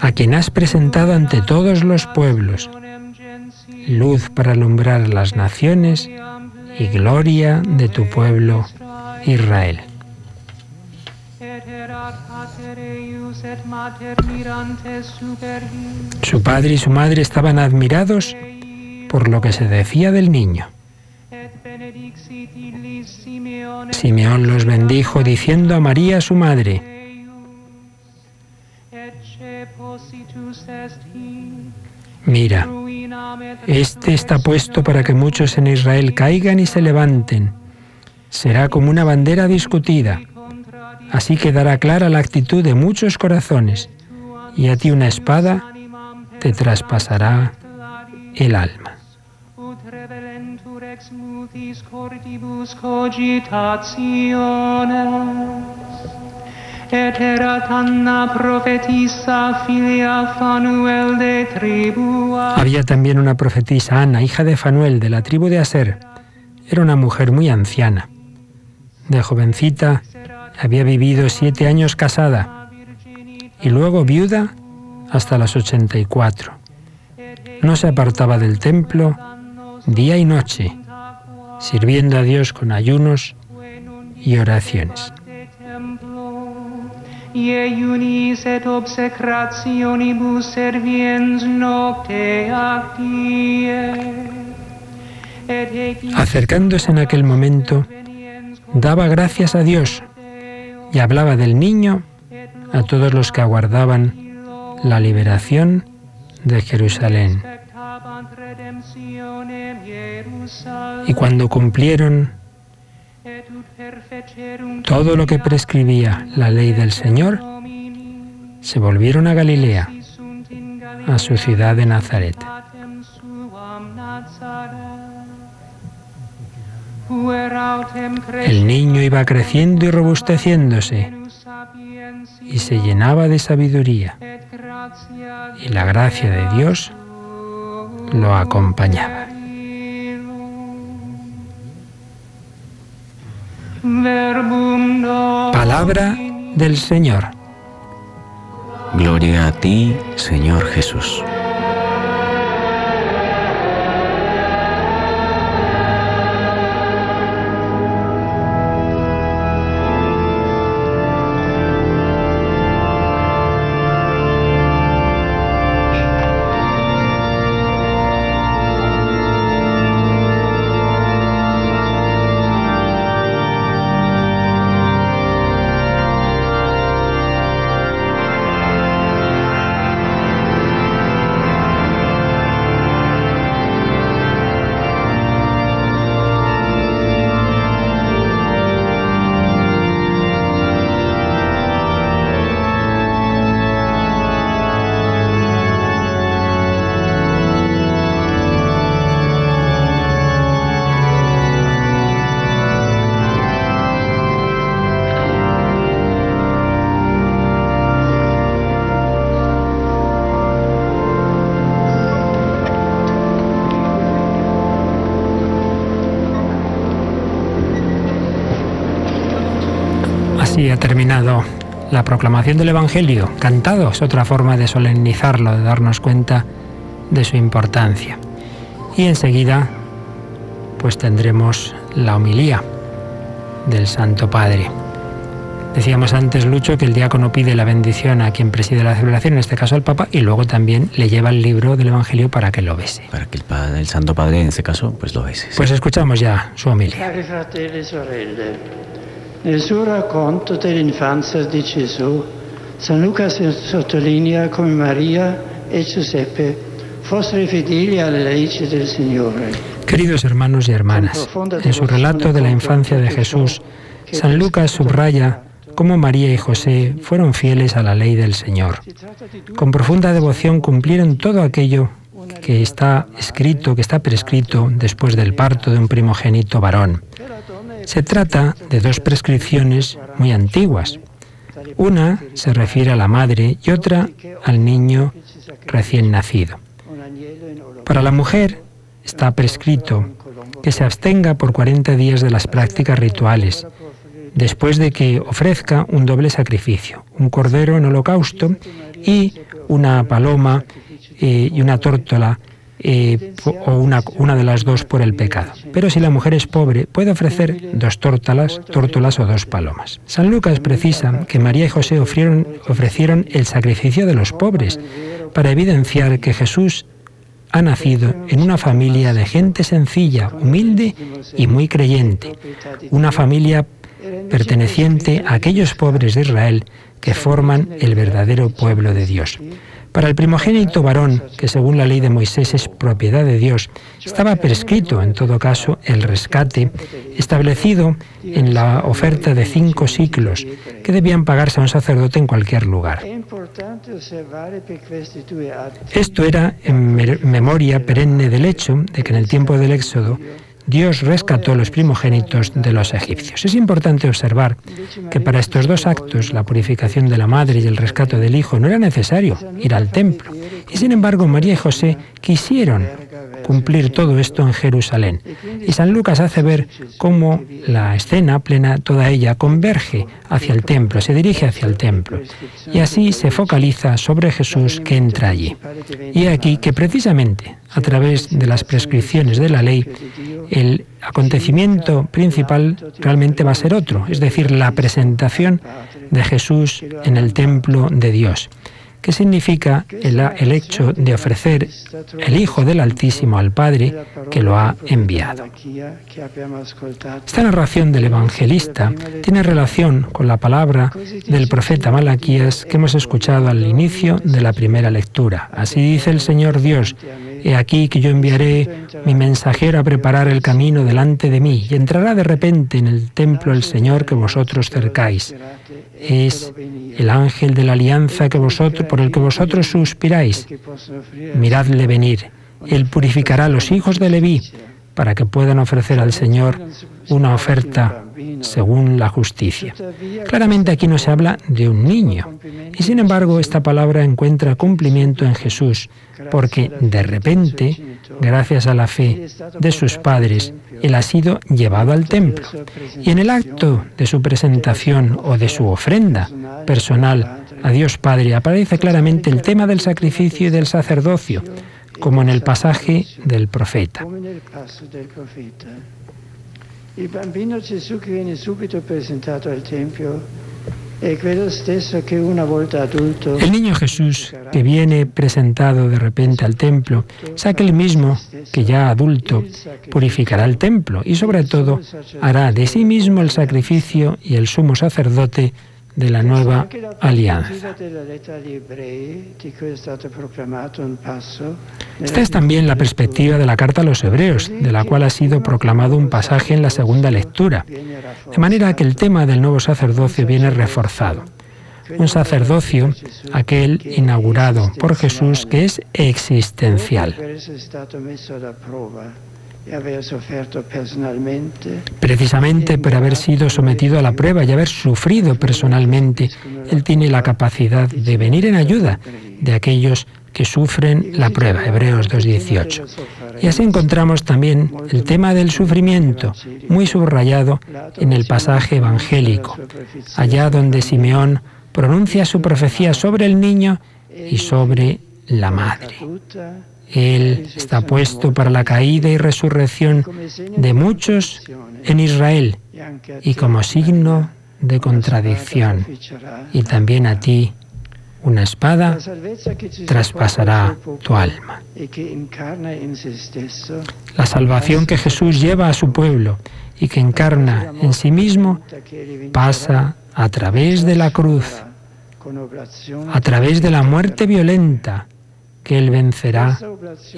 a quien has presentado ante todos los pueblos, luz para alumbrar a las naciones y gloria de tu pueblo Israel. Su padre y su madre estaban admirados por lo que se decía del niño. Simeón los bendijo diciendo a María su madre: Mira, este está puesto para que muchos en Israel caigan y se levanten. Será como una bandera discutida. Así quedará clara la actitud de muchos corazones, y a ti una espada te traspasará el alma. Había también una profetisa, Ana, hija de Fanuel, de la tribu de Aser. Era una mujer muy anciana. De jovencita había vivido 7 años casada y luego viuda hasta los 84. No se apartaba del templo día y noche, sirviendo a Dios con ayunos y oraciones. iunis et obsecrationibus serviens nocte ac die. Acercándose en aquel momento, daba gracias a Dios y hablaba del niño a todos los que aguardaban la liberación de Jerusalén. Y cuando cumplieron todo lo que prescribía la ley del Señor, se volvieron a Galilea, a su ciudad de Nazaret. El niño iba creciendo y robusteciéndose y se llenaba de sabiduría, y la gracia de Dios lo acompañaba. Palabra del Señor. Gloria a ti, Señor Jesús. Así ha terminado la proclamación del Evangelio. Cantado es otra forma de solemnizarlo, de darnos cuenta de su importancia. Y enseguida pues tendremos la homilía del Santo Padre. Decíamos antes, Lucho, que el diácono pide la bendición a quien preside la celebración, en este caso al Papa, y luego también le lleva el libro del Evangelio para que lo bese. Para que el Santo Padre, en este caso, pues lo bese. Pues escuchamos ya su homilía. Cari fratelli e sorelle, nel suo racconto dell'infanzia di Gesù, San Luca sottolinea come Maria e Giuseppe fossero fedeli alle leggi del Signore. Queridos hermanos y hermanas, en su relato de la infancia de Jesús, San Lucas subraya cómo María y José fueron fieles a la ley del Señor. Con profunda devoción cumplieron todo aquello que está escrito, que está prescrito después del parto de un primogénito varón. Se trata de dos prescripciones muy antiguas. Una se refiere a la madre y otra al niño recién nacido. Para la mujer está prescrito que se abstenga por 40 días de las prácticas rituales, después de que ofrezca un doble sacrificio, un cordero en holocausto y una paloma y una tórtola, o una de las dos por el pecado. Pero si la mujer es pobre, puede ofrecer 2 tórtolas o 2 palomas. San Lucas precisa que María y José ofrecieron el sacrificio de los pobres para evidenciar que Jesús ha nacido en una familia de gente sencilla, humilde y muy creyente, una familia perteneciente a aquellos pobres de Israel que forman el verdadero pueblo de Dios. Para el primogénito varón, que según la ley de Moisés es propiedad de Dios, estaba prescrito, en todo caso, el rescate establecido en la oferta de 5 siclos, que debían pagarse a un sacerdote en cualquier lugar. Esto era en memoria perenne del hecho de que en el tiempo del Éxodo Dios rescató los primogénitos de los egipcios. Es importante observar que para estos 2 actos, la purificación de la madre y el rescate del hijo, no era necesario ir al templo. Y sin embargo, María y José quisieron cumplir todo esto en Jerusalén. Y San Lucas hace ver cómo la escena plena, toda ella, converge hacia el templo, se dirige hacia el templo. Y así se focaliza sobre Jesús que entra allí. Y aquí que precisamente a través de las prescripciones de la ley, el acontecimiento principal realmente va a ser otro, es decir, la presentación de Jesús en el templo de Dios. ¿Qué significa el hecho de ofrecer el Hijo del Altísimo al Padre que lo ha enviado? Esta narración del evangelista tiene relación con la palabra del profeta Malaquías que hemos escuchado al inicio de la primera lectura. Así dice el Señor Dios: he aquí que yo enviaré mi mensajero a preparar el camino delante de mí, y entrará de repente en el templo el Señor que vosotros cercáis. Es el ángel de la alianza por el que vosotros suspiráis. Miradle venir. Él purificará a los hijos de Leví para que puedan ofrecer al Señor una oferta según la justicia. Claramente aquí no se habla de un niño. Y sin embargo, esta palabra encuentra cumplimiento en Jesús, porque de repente, gracias a la fe de sus padres, Él ha sido llevado al templo. Y en el acto de su presentación o de su ofrenda personal a Dios Padre aparece claramente el tema del sacrificio y del sacerdocio, como en el pasaje del profeta. Il bambino Gesù che viene subito presentato al Tempio è quello stesso che una volta adulto. El niño Jesús que viene presentado de repente al templo es aquel mismo que ya adulto purificará el templo y sobre todo hará de sí mismo el sacrificio y el sumo sacerdote de la nueva alianza. Esta es también la perspectiva de la carta a los Hebreos, de la cual ha sido proclamado un pasaje en la segunda lectura, de manera que el tema del nuevo sacerdocio viene reforzado. Un sacerdocio, aquel inaugurado por Jesús, que es existencial. Precisamente por haber sido sometido a la prueba y haber sufrido personalmente, Él tiene la capacidad de venir en ayuda de aquellos que sufren la prueba, Hebreos 2:18. Y así encontramos también el tema del sufrimiento, muy subrayado en el pasaje evangélico, allá donde Simeón pronuncia su profecía sobre el niño y sobre la madre. Él está puesto para la caída y resurrección de muchos en Israel y como signo de contradicción. Y también a ti una espada traspasará tu alma. La salvación que Jesús lleva a su pueblo y que encarna en sí mismo pasa a través de la cruz, a través de la muerte violenta, que Él vencerá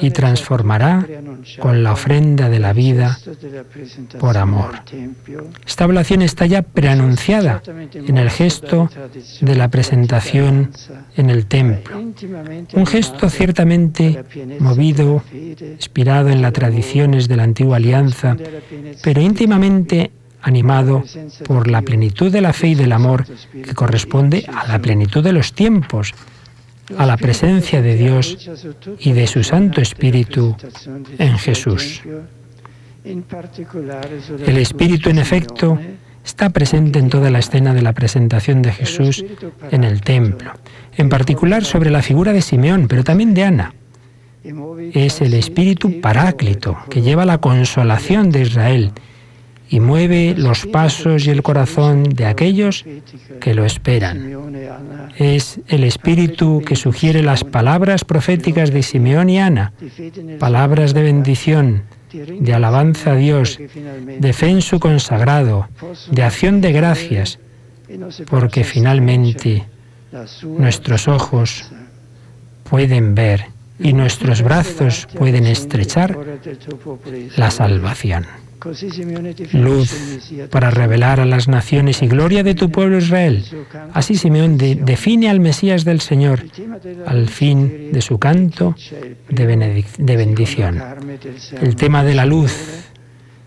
y transformará con la ofrenda de la vida por amor. Esta oblación está ya preanunciada en el gesto de la presentación en el templo. Un gesto ciertamente movido, inspirado en las tradiciones de la antigua alianza, pero íntimamente animado por la plenitud de la fe y del amor que corresponde a la plenitud de los tiempos, a la presencia de Dios y de su Santo Espíritu en Jesús. El Espíritu, en efecto, está presente en toda la escena de la presentación de Jesús en el templo, en particular sobre la figura de Simeón, pero también de Ana. Es el Espíritu Paráclito que lleva la consolación de Israel y mueve los pasos y el corazón de aquellos que lo esperan. Es el Espíritu que sugiere las palabras proféticas de Simeón y Ana, palabras de bendición, de alabanza a Dios, de fe en su consagrado, de acción de gracias, porque finalmente nuestros ojos pueden ver y nuestros brazos pueden estrechar la salvación. Luz para revelar a las naciones y gloria de tu pueblo Israel. Así Simeón define al Mesías del Señor al fin de su canto de bendición. El tema de la luz,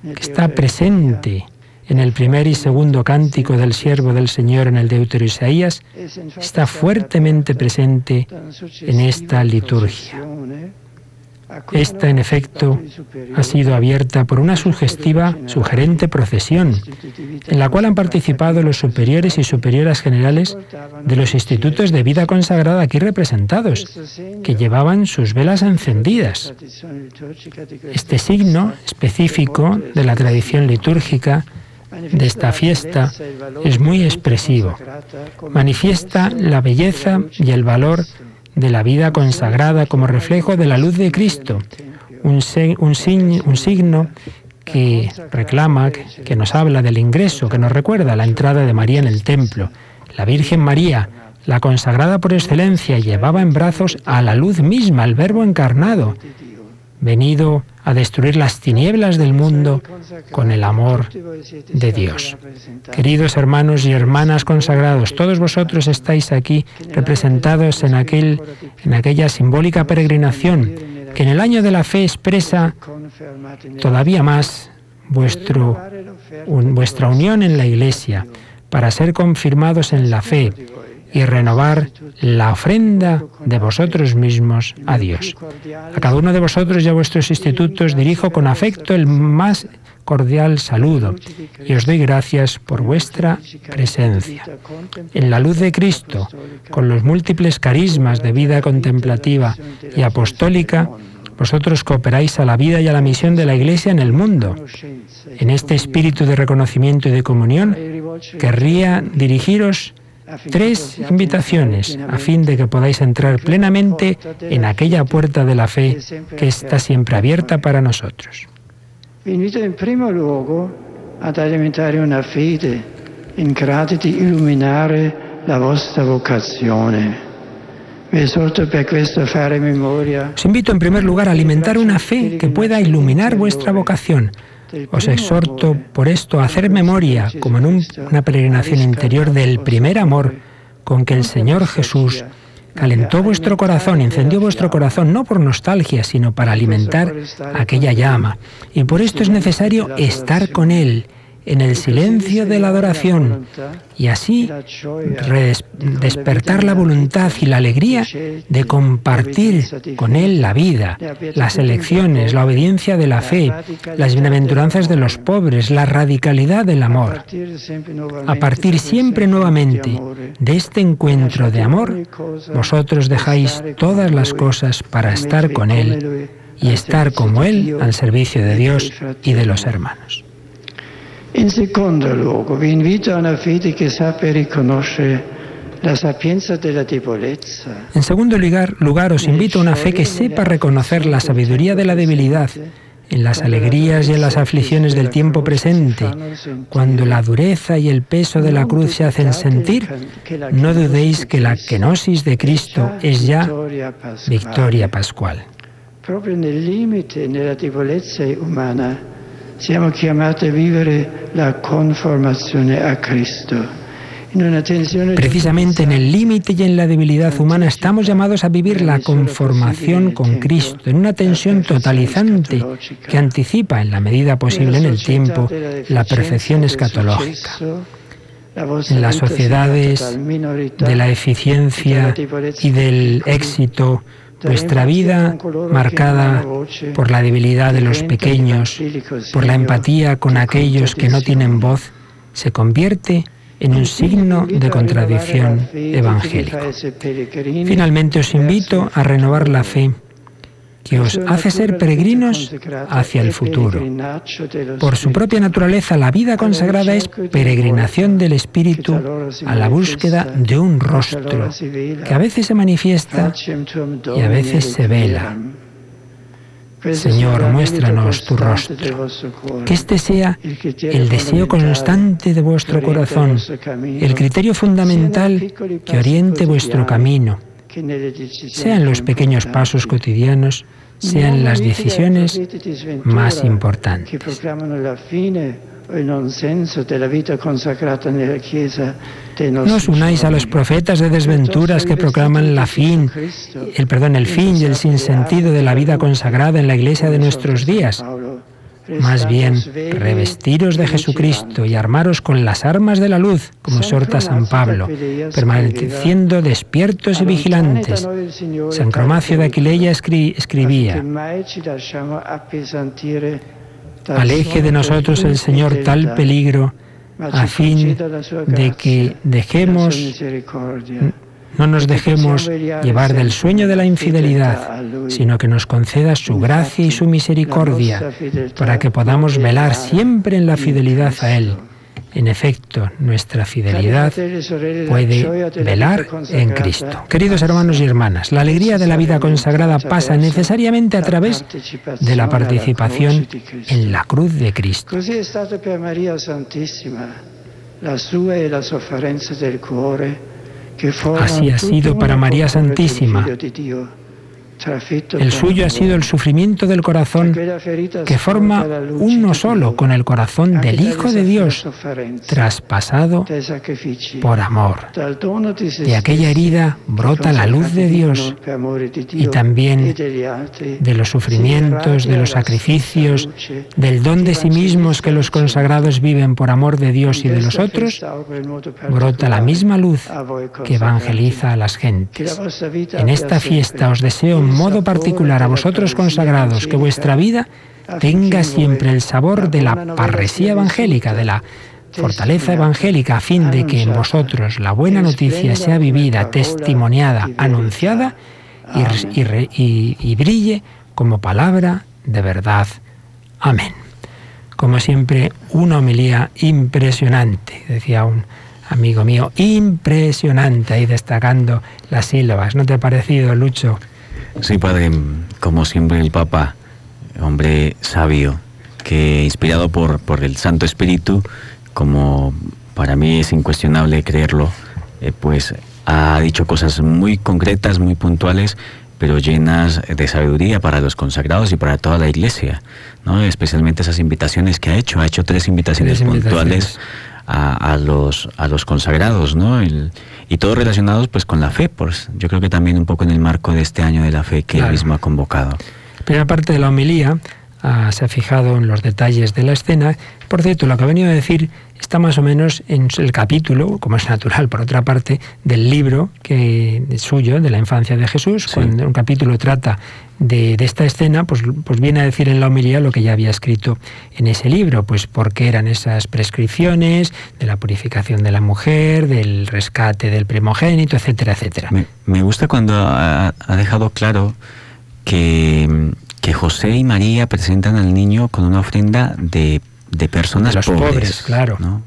que está presente en el primer y segundo cántico del siervo del Señor en el Deutero Isaías, está fuertemente presente en esta liturgia. Esta, en efecto, ha sido abierta por una sugerente procesión, en la cual han participado los superiores y superioras generales de los institutos de vida consagrada aquí representados, que llevaban sus velas encendidas. Este signo específico de la tradición litúrgica de esta fiesta es muy expresivo. Manifiesta la belleza y el valor de la vida consagrada como reflejo de la luz de Cristo, un signo que reclama, que nos habla del ingreso, que nos recuerda la entrada de María en el templo. La Virgen María, la consagrada por excelencia, llevaba en brazos a la luz misma, al Verbo encarnado, venido a destruir las tinieblas del mundo con el amor de Dios. Queridos hermanos y hermanas consagrados, todos vosotros estáis aquí representados en aquella simbólica peregrinación que en el año de la fe expresa todavía más vuestra unión en la Iglesia para ser confirmados en la fe y renovar la ofrenda de vosotros mismos a Dios. A cada uno de vosotros y a vuestros institutos dirijo con afecto el más cordial saludo y os doy gracias por vuestra presencia. En la luz de Cristo, con los múltiples carismas de vida contemplativa y apostólica, vosotros cooperáis a la vida y a la misión de la Iglesia en el mundo. En este espíritu de reconocimiento y de comunión, querría dirigiros 3 invitaciones a fin de que podáis entrar plenamente en aquella puerta de la fe que está siempre abierta para nosotros. Vi invito in primo luogo ad alimentare una fede in grado di illuminare la vostra vocazione. Vi esorto per questo a fare memoria. Os invito en primer lugar a alimentar una fe que pueda iluminar vuestra vocación. Os exhorto por esto a hacer memoria, como en una peregrinación interior, del primer amor con que el Señor Jesús calentó vuestro corazón, encendió vuestro corazón, no por nostalgia, sino para alimentar aquella llama. Y por esto es necesario estar con Él, en el silencio de la adoración, y así despertar la voluntad y la alegría de compartir con Él la vida, las elecciones, la obediencia de la fe, las bienaventuranzas de los pobres, la radicalidad del amor. A partir siempre nuevamente de este encuentro de amor, vosotros dejáis todas las cosas para estar con Él y estar como Él al servicio de Dios y de los hermanos. In secondo luogo, vi invito a una fede che sappia riconoscere la sapienza della debolezza. En segundo lugar, os invito a una fe que sepa reconocer la sabiduría de la debilidad en las alegrías y en las aflicciones del tiempo presente. Cuando la dureza y el peso de la cruz se hacen sentir, no dudéis que la kenosis de Cristo es ya victoria pascual. Proprio nel limite, nella debolezza umana, siamo chiamati a vivere la conformazione a Cristo. Precisamente en el límite y en la debilidad humana estamos llamados a vivir la conformación con Cristo, en una tensión totalizante que anticipa en la medida posible en el tiempo la perfección escatológica. En las sociedades de la eficiencia y del éxito, vuestra vida, marcada por la debilidad de los pequeños, por la empatía con aquellos que no tienen voz, se convierte en un signo de contradicción evangélico. Finalmente os invito a renovar la fe que os hace ser peregrinos hacia el futuro. Por su propia naturaleza, la vida consagrada es peregrinación del espíritu a la búsqueda de un rostro que a veces se manifiesta y a veces se vela. Señor, muéstranos tu rostro. Que este sea el deseo constante de vuestro corazón, el criterio fundamental que oriente vuestro camino, sean los pequeños pasos cotidianos, sean las decisiones más importantes. No os unáis a los profetas de desventuras que proclaman el fin y el sinsentido de la vida consagrada en la Iglesia de nuestros días. Más bien, revestiros de Jesucristo y armaros con las armas de la luz, como exhorta San Pablo, permaneciendo despiertos y vigilantes. San Cromacio de Aquileia escribía: aleje de nosotros el Señor tal peligro, a fin de que no nos dejemos llevar del sueño de la infidelidad, sino que nos conceda su gracia y su misericordia, para que podamos velar siempre en la fidelidad a Él. En efecto, nuestra fidelidad puede velar en Cristo. Queridos hermanos y hermanas, la alegría de la vida consagrada pasa necesariamente a través de la participación en la cruz de Cristo. Así ha sido para María Santísima. El suyo ha sido el sufrimiento del corazón que forma uno solo con el corazón del Hijo de Dios, traspasado por amor. De aquella herida brota la luz de Dios y también de los sufrimientos, de los sacrificios, del don de sí mismos que los consagrados viven por amor de Dios y de los otros, brota la misma luz que evangeliza a las gentes. En esta fiesta os deseo modo particular a vosotros consagrados que vuestra vida tenga siempre el sabor de la parresía evangélica, de la fortaleza evangélica, a fin de que en vosotros la buena noticia sea vivida, testimoniada, anunciada y brille como palabra de verdad. Amén. Como siempre, una homilía impresionante, decía un amigo mío, impresionante, ahí destacando las sílabas. ¿No te ha parecido, Lucho? Sí, padre, como siempre el Papa, hombre sabio, que inspirado por el Santo Espíritu, como para mí es incuestionable creerlo, pues ha dicho cosas muy concretas, muy puntuales, pero llenas de sabiduría para los consagrados y para toda la Iglesia, ¿no? Especialmente esas invitaciones que ha hecho 3 invitaciones puntuales a los consagrados, ¿no? Y todos relacionados pues con la fe, pues yo creo que también un poco en el marco de este año de la fe que él mismo ha convocado. Primera parte de la homilía se ha fijado en los detalles de la escena. Por cierto, lo que ha venido a decir está más o menos en el capítulo, como es natural, por otra parte, del libro suyo, de la infancia de Jesús. Sí. Cuando un capítulo trata de esta escena, pues viene a decir en la homilía lo que ya había escrito en ese libro, pues por qué eran esas prescripciones de la purificación de la mujer, del rescate del primogénito, etcétera, etcétera. Me gusta cuando ha dejado claro que José y María presentan al niño con una ofrenda de personas pobres, claro, ¿no?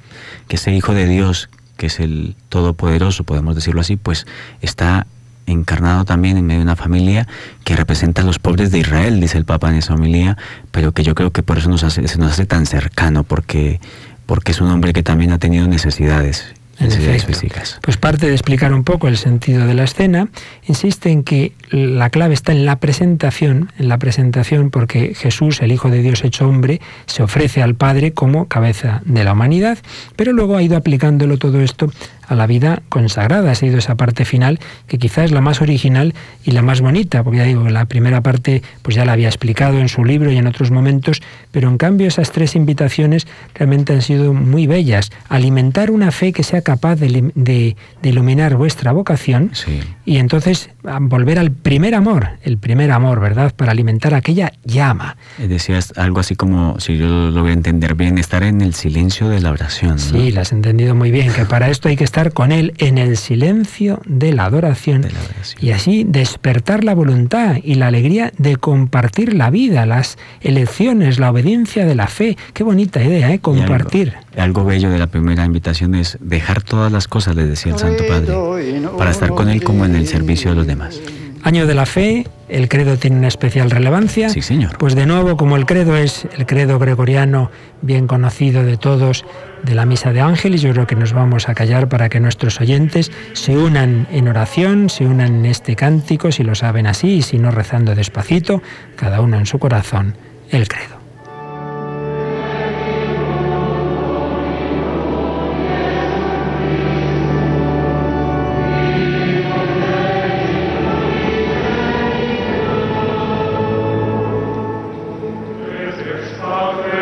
Que ese Hijo de Dios, que es el Todopoderoso, podemos decirlo así, pues está encarnado también en medio de una familia que representa a los pobres de Israel, dice el Papa en esa homilía, pero que yo creo que por eso se nos hace tan cercano, porque es un hombre que también ha tenido necesidades físicas. Pues parte de explicar un poco el sentido de la escena, insiste en que la clave está en la presentación, porque Jesús, el Hijo de Dios hecho hombre, se ofrece al Padre como cabeza de la humanidad, pero luego ha ido aplicándolo todo esto a la vida consagrada. Ha sido esa parte final que quizás es la más original y la más bonita, porque ya digo, la primera parte pues ya la había explicado en su libro y en otros momentos, pero en cambio esas 3 invitaciones realmente han sido muy bellas. Alimentar una fe que sea capaz de iluminar vuestra vocación, sí. Y entonces volver al primer amor, ¿verdad? Para alimentar aquella llama. Decías algo así como, si yo lo voy a entender bien, estar en el silencio de la oración, ¿no? Sí, lo has entendido muy bien, que para esto hay que estar con Él en el silencio de la adoración. Y así despertar la voluntad y la alegría de compartir la vida, las elecciones, la obediencia de la fe. Qué bonita idea, ¿eh? Compartir. Algo bello de la primera invitación es dejar todas las cosas, les decía el Santo Padre, para estar con Él como en el servicio de los demás. Año de la fe, el credo tiene una especial relevancia. Sí, señor. Pues de nuevo, como el credo es el credo gregoriano bien conocido de todos, de la Misa de Ángeles, yo creo que nos vamos a callar para que nuestros oyentes se unan en oración, se unan en este cántico, si lo saben así, y si no rezando despacito, cada uno en su corazón, el credo. Amen.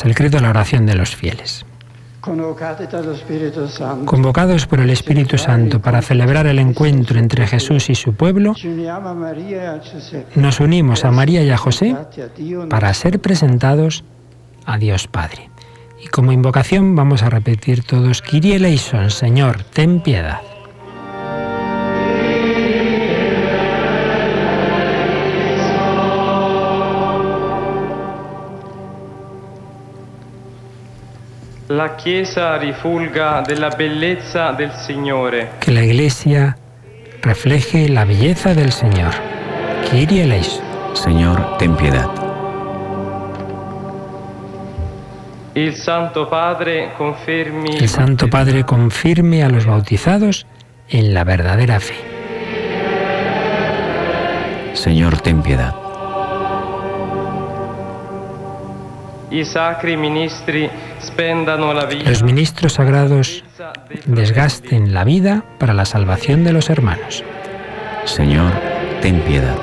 el credo, la oración de los fieles. Convocados por el Espíritu Santo para celebrar el encuentro entre Jesús y su pueblo, nos unimos a María y a José para ser presentados a Dios Padre. Y como invocación vamos a repetir todos: Kyrie eleison, Señor, ten piedad. La Chiesa rifulga della bellezza del Signore. Que la Iglesia refleje la belleza del Señor. Kyrie eleison. Señor, ten piedad. El Santo Padre confirme a los bautizados en la verdadera fe. Señor, ten piedad. Los ministros sagrados desgasten la vida para la salvación de los hermanos. Señor, ten piedad.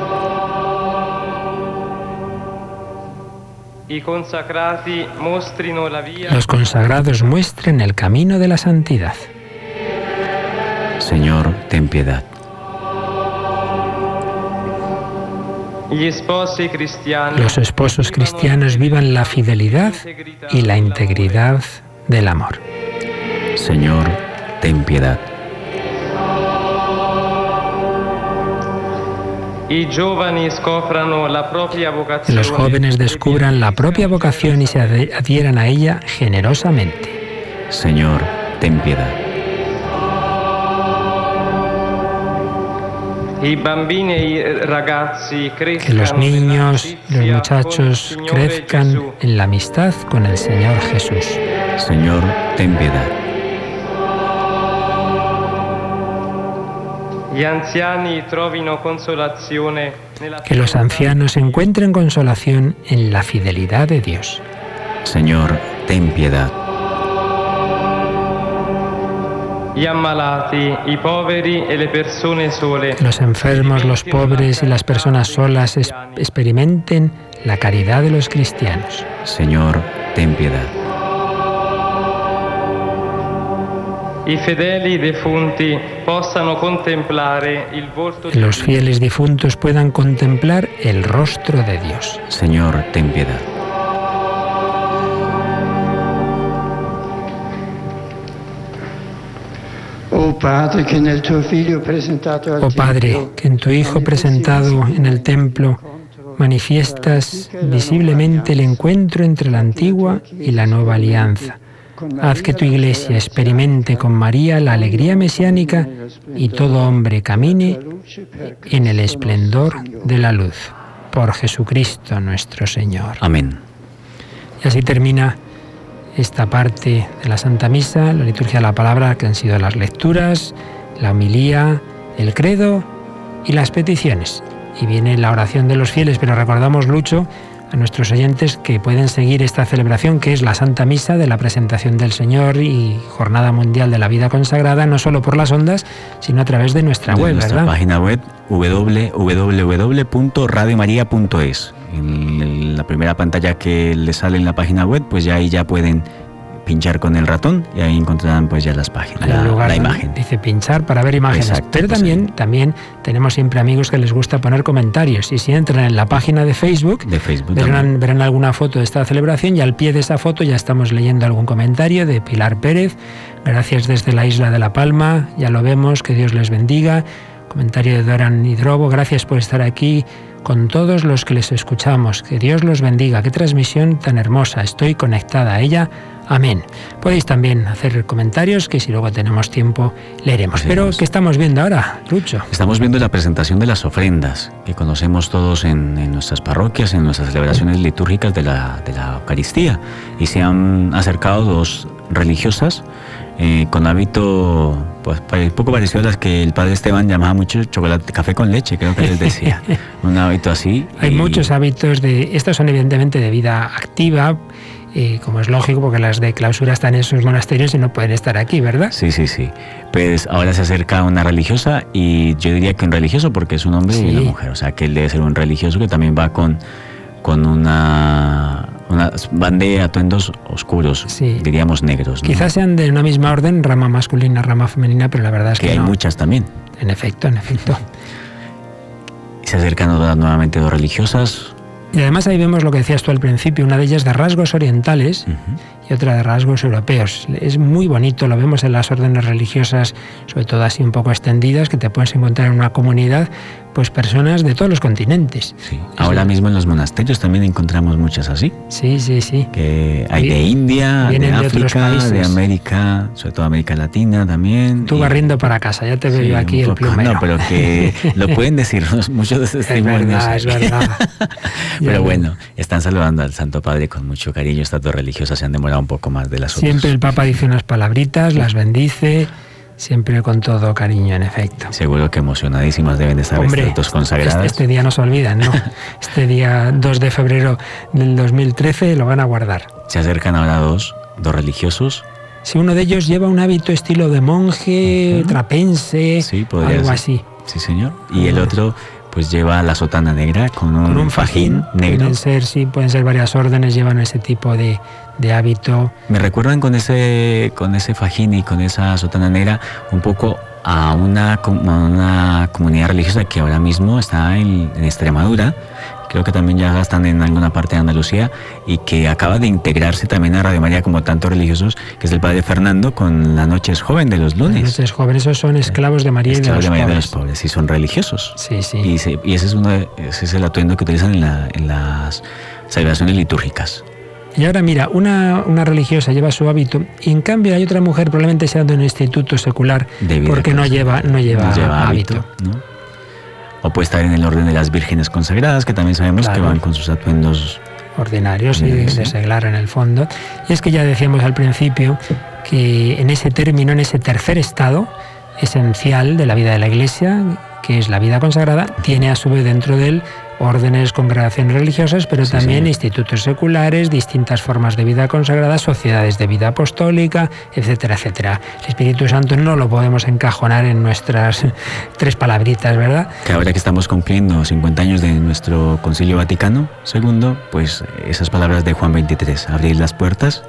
Los consagrados muestren el camino de la santidad. Señor, ten piedad. Los esposos cristianos vivan la fidelidad y la integridad del amor. Señor, ten piedad. Los jóvenes descubran la propia vocación y se adhieran a ella generosamente. Señor, ten piedad. Que los niños y los muchachos crezcan en la amistad con el Señor Jesús. Señor, ten piedad. Que los ancianos encuentren consolación en la fidelidad de Dios. Señor, ten piedad. Los enfermos, los pobres y las personas solas experimenten la caridad de los cristianos. Señor, ten piedad. Los fieles difuntos puedan contemplar el rostro de Dios. Señor, ten piedad. Oh Padre, que en tu Hijo presentado en el templo manifiestas visiblemente el encuentro entre la antigua y la nueva alianza. Haz que tu Iglesia experimente con María la alegría mesiánica y todo hombre camine en el esplendor de la luz. Por Jesucristo nuestro Señor. Amén. Y así termina esta parte de la Santa Misa, la liturgia de la palabra, que han sido las lecturas, la homilía, el credo y las peticiones. Y viene la oración de los fieles, pero recordamos, Lucho, a nuestros oyentes que pueden seguir esta celebración, que es la Santa Misa de la Presentación del Señor y Jornada Mundial de la Vida Consagrada, no solo por las ondas, sino a través de nuestra web, nuestra ¿verdad? Página web www.radiomaria.es. En la primera pantalla que les sale en la página web, pues ya ahí ya pueden pinchar con el ratón y ahí encontrarán pues ya las páginas, la imagen. Dice pinchar para ver imágenes. Exacto, pero pues también tenemos siempre amigos que les gusta poner comentarios, y si entran en la página de Facebook verán alguna foto de esta celebración, y al pie de esa foto ya estamos leyendo algún comentario de Pilar Pérez. Gracias desde la isla de La Palma, ya lo vemos, que Dios les bendiga. Comentario de Doran Hidrobo: gracias por estar aquí con todos los que les escuchamos, que Dios los bendiga, qué transmisión tan hermosa, estoy conectada a ella, amén. Podéis también hacer comentarios que si luego tenemos tiempo leeremos. Pero ¿qué estamos viendo ahora, Lucho? Estamos viendo la presentación de las ofrendas, que conocemos todos en nuestras parroquias, en nuestras celebraciones litúrgicas de la Eucaristía, y se han acercado dos religiosas con hábito pues poco parecido a las que el padre Esteban llamaba mucho café con leche, creo que les decía. Un hábito así. Hay muchos hábitos estos son evidentemente de vida activa, como es lógico, porque las de clausura están en sus monasterios y no pueden estar aquí, ¿verdad? Sí. Pues ahora se acerca una religiosa, y yo diría que un religioso, porque es un hombre y una mujer, o sea que él debe ser un religioso que también va con una Van de atuendos oscuros, sí, diríamos negros, ¿no? Quizás sean de una misma orden, rama masculina, rama femenina, pero la verdad es que hay no. muchas también. En efecto, en efecto. Se acercan nuevamente dos religiosas. Y además ahí vemos lo que decías tú al principio, una de ellas de rasgos orientales y otra de rasgos europeos. Es muy bonito, lo vemos en las órdenes religiosas, sobre todo así un poco extendidas, que te puedes encontrar en una comunidad, pues personas de todos los continentes. Sí. Ahora mismo en los monasterios también encontramos muchas así. Sí, sí, sí. Que hay de India, de África, de América, sobre todo América Latina también. Tú barriendo para casa, ya te veo yo aquí el plumero. No, pero que lo pueden decir muchos de estos testimonios. Es verdad. Pero bueno, están saludando al Santo Padre con mucho cariño. Estas dos religiosas se han demorado un poco más de las otras. Siempre el Papa dice unas palabritas, las bendice, siempre con todo cariño, en efecto. Seguro que emocionadísimas deben de estar estas dos consagradas. Este día no se olvidan, ¿no? Este día 2 de febrero del 2013 lo van a guardar. Se acercan ahora dos religiosos. Si uno de ellos lleva un hábito estilo de monje, trapense, sí, algo así. Sí, señor. Y el otro pues lleva la sotana negra con un fajín negro. Pueden ser varias órdenes, llevan ese tipo de hábito. Me recuerdan con ese fajín y con esa sotana negra un poco a una comunidad religiosa que ahora mismo está en Extremadura. Creo que también ya están en alguna parte de Andalucía y que acaba de integrarse también a Radio María como tantos religiosos, que es el Padre Fernando con la Noche es Joven de los lunes. La Noche es Joven, esos son esclavos de María y de los pobres. Y son religiosos. Sí, sí. Y ese es el atuendo que utilizan en las celebraciones litúrgicas. Y ahora mira, una religiosa lleva su hábito y en cambio hay otra mujer, probablemente sea de un instituto secular, porque no lleva hábito, ¿no? O puede estar en el orden de las vírgenes consagradas, que también sabemos que van con sus atuendos ordinarios y de seglar en el fondo. Y es que ya decíamos al principio que en ese término, en ese tercer estado esencial de la vida de la Iglesia, que es la vida consagrada, tiene a su vez dentro de él órdenes, congregaciones religiosas, pero también institutos seculares, distintas formas de vida consagrada, sociedades de vida apostólica, etcétera, etcétera. El Espíritu Santo no lo podemos encajonar en nuestras 3 palabritas, ¿verdad? Que ahora que estamos cumpliendo 50 años de nuestro Concilio Vaticano II, pues esas palabras de Juan 23, abrir las puertas,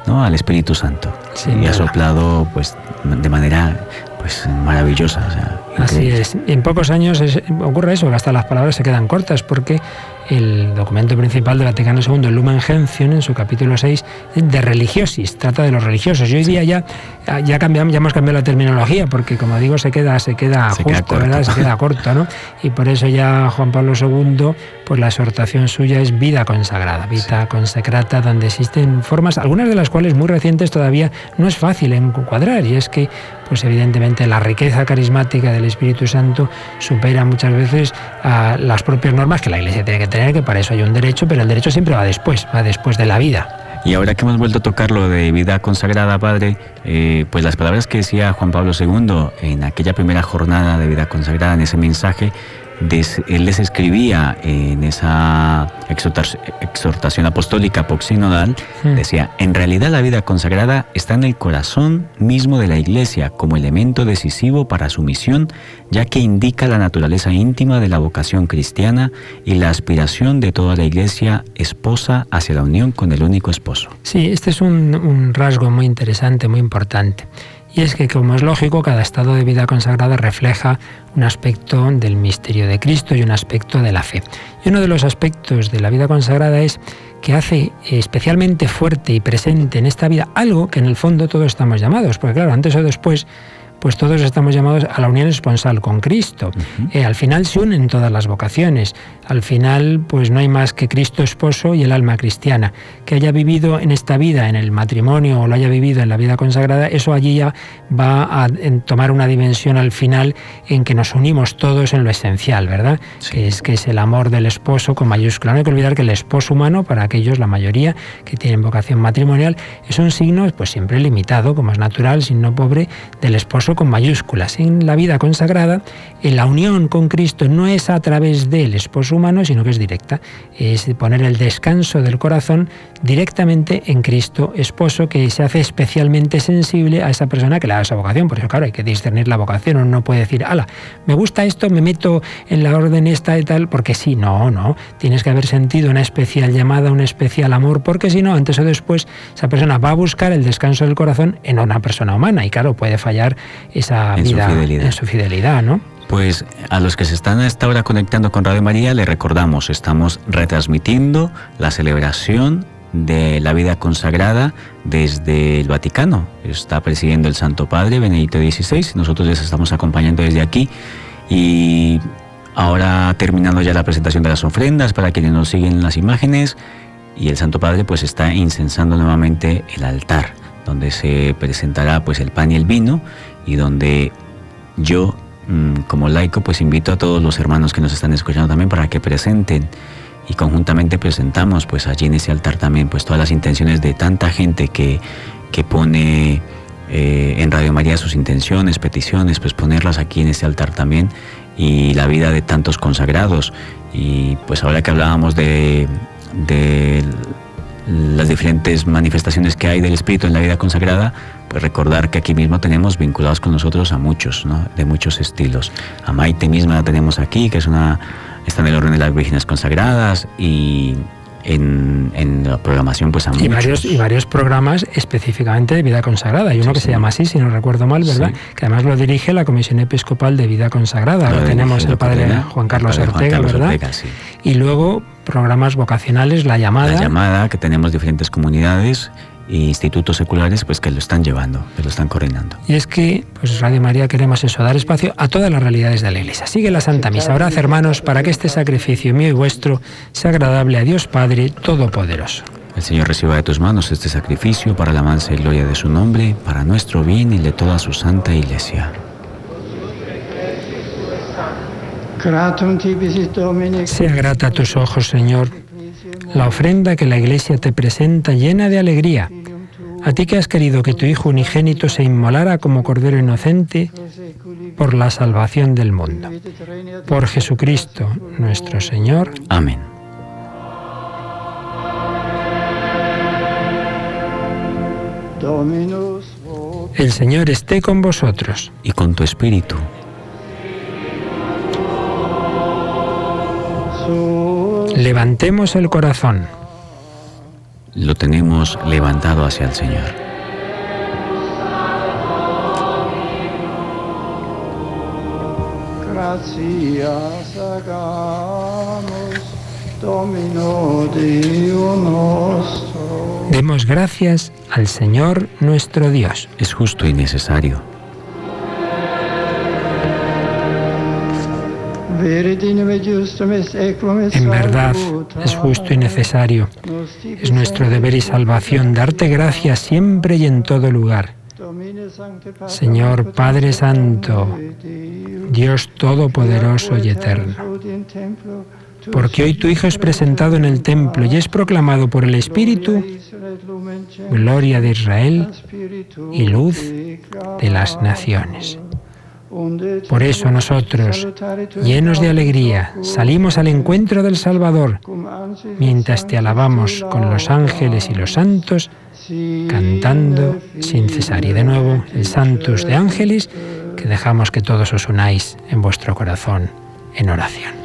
¿no?, al Espíritu Santo. Y ha soplado pues de manera pues maravillosa. O sea, así es. En pocos años ocurre eso, que hasta las palabras se quedan cortas, porque el documento principal del Vaticano II, el Lumen Gentium, en su capítulo 6, de religiosis, trata de los religiosos. Y hoy día ya hemos cambiado la terminología, porque como digo, se queda justo, ¿verdad? Se queda corto, ¿no? Y por eso ya Juan Pablo II, pues la exhortación suya es vida consagrada, vida consecrata, donde existen formas, algunas de las cuales muy recientes todavía no es fácil encuadrar, y es que pues evidentemente la riqueza carismática del Espíritu Santo supera muchas veces a las propias normas que la Iglesia tiene que tener, que para eso hay un derecho, pero el derecho siempre va después de la vida. Y ahora que hemos vuelto a tocar lo de vida consagrada, Padre, pues las palabras que decía Juan Pablo II en aquella primera jornada de vida consagrada, en ese mensaje, él les escribía en esa exhortación apostólica poxinodal, decía: en realidad la vida consagrada está en el corazón mismo de la Iglesia como elemento decisivo para su misión, ya que indica la naturaleza íntima de la vocación cristiana y la aspiración de toda la Iglesia esposa hacia la unión con el único esposo. Sí, este es un rasgo muy interesante, muy importante. Y es que, como es lógico, cada estado de vida consagrada refleja un aspecto del misterio de Cristo y un aspecto de la fe. Y uno de los aspectos de la vida consagrada es que hace especialmente fuerte y presente en esta vida algo que en el fondo todos estamos llamados, porque claro, antes o después, pues todos estamos llamados a la unión esponsal con Cristo. Al final se unen todas las vocaciones. Al final, pues no hay más que Cristo esposo y el alma cristiana. Que haya vivido en esta vida, en el matrimonio, o lo haya vivido en la vida consagrada, eso allí ya va a tomar una dimensión al final en que nos unimos todos en lo esencial, ¿verdad? Sí. Que es el amor del esposo con mayúscula. No hay que olvidar que el esposo humano, para aquellos, la mayoría, que tienen vocación matrimonial, es un signo pues siempre limitado, como es natural, signo pobre, del esposo esposo con mayúsculas. En la vida consagrada, en la unión con Cristo no es a través del esposo humano, sino que es directa. Es poner el descanso del corazón directamente en Cristo esposo, que se hace especialmente sensible a esa persona que le da esa vocación. Por eso, claro, hay que discernir la vocación. Uno no puede decir, ala, me gusta esto, me meto en la orden esta y tal, porque sí, no. Tienes que haber sentido una especial llamada, un especial amor, porque si no, antes o después, esa persona va a buscar el descanso del corazón en una persona humana y, claro, puede fallar esa vida en su fidelidad, ¿no? Pues a los que se están a esta hora conectando con Radio María, les recordamos, estamos retransmitiendo la celebración de la vida consagrada desde el Vaticano. Está presidiendo el Santo Padre Benedicto XVI, nosotros les estamos acompañando desde aquí y ahora terminando ya la presentación de las ofrendas para quienes nos siguen en las imágenes, y el Santo Padre pues está incensando nuevamente el altar donde se presentará pues el pan y el vino, y donde yo como laico pues invito a todos los hermanos que nos están escuchando también para que presenten, y conjuntamente presentamos pues allí en ese altar también pues todas las intenciones de tanta gente que pone en Radio María sus intenciones, peticiones, pues ponerlas aquí en ese altar también, y la vida de tantos consagrados. Y pues ahora que hablábamos de las diferentes manifestaciones que hay del Espíritu en la vida consagrada, pues recordar que aquí mismo tenemos vinculados con nosotros a muchos, ¿no? De muchos estilos. A Maite misma la tenemos aquí, que está en el orden de las vírgenes consagradas, y en la programación pues a muchos. Y varios programas específicamente de vida consagrada. Hay uno que se llama así, si no recuerdo mal, ¿verdad? Sí. Que además lo dirige la Comisión Episcopal de Vida Consagrada. Ahora tenemos el padre Juan Carlos Ortega, ¿verdad? Ortega, sí. Y luego programas vocacionales, La Llamada. La Llamada, que tenemos diferentes comunidades e institutos seculares pues que lo están llevando, que lo están coordinando. Y es que pues Radio María queremos eso, dar espacio a todas las realidades de la Iglesia. Sigue la Santa Misa. Orad, hermanos, para que este sacrificio mío y vuestro sea agradable a Dios Padre Todopoderoso. El Señor reciba de tus manos este sacrificio para la alabanza y gloria de su nombre, para nuestro bien y de toda su santa Iglesia. Sea grata a tus ojos, Señor, la ofrenda que la Iglesia te presenta llena de alegría. A ti que has querido que tu Hijo unigénito se inmolara como Cordero inocente por la salvación del mundo. Por Jesucristo nuestro Señor. Amén. El Señor esté con vosotros. Y con tu espíritu. Levantemos el corazón. Lo tenemos levantado hacia el Señor. Demos gracias al Señor nuestro Dios. Es justo y necesario. En verdad, es justo y necesario. Es nuestro deber y salvación darte gracias siempre y en todo lugar. Señor Padre Santo, Dios Todopoderoso y Eterno, porque hoy tu Hijo es presentado en el templo y es proclamado por el Espíritu, gloria de Israel y luz de las naciones. Por eso nosotros, llenos de alegría, salimos al encuentro del Salvador, mientras te alabamos con los ángeles y los santos, cantando sin cesar. Y de nuevo, el Sanctus de Ángelis, que dejamos que todos os unáis en vuestro corazón en oración.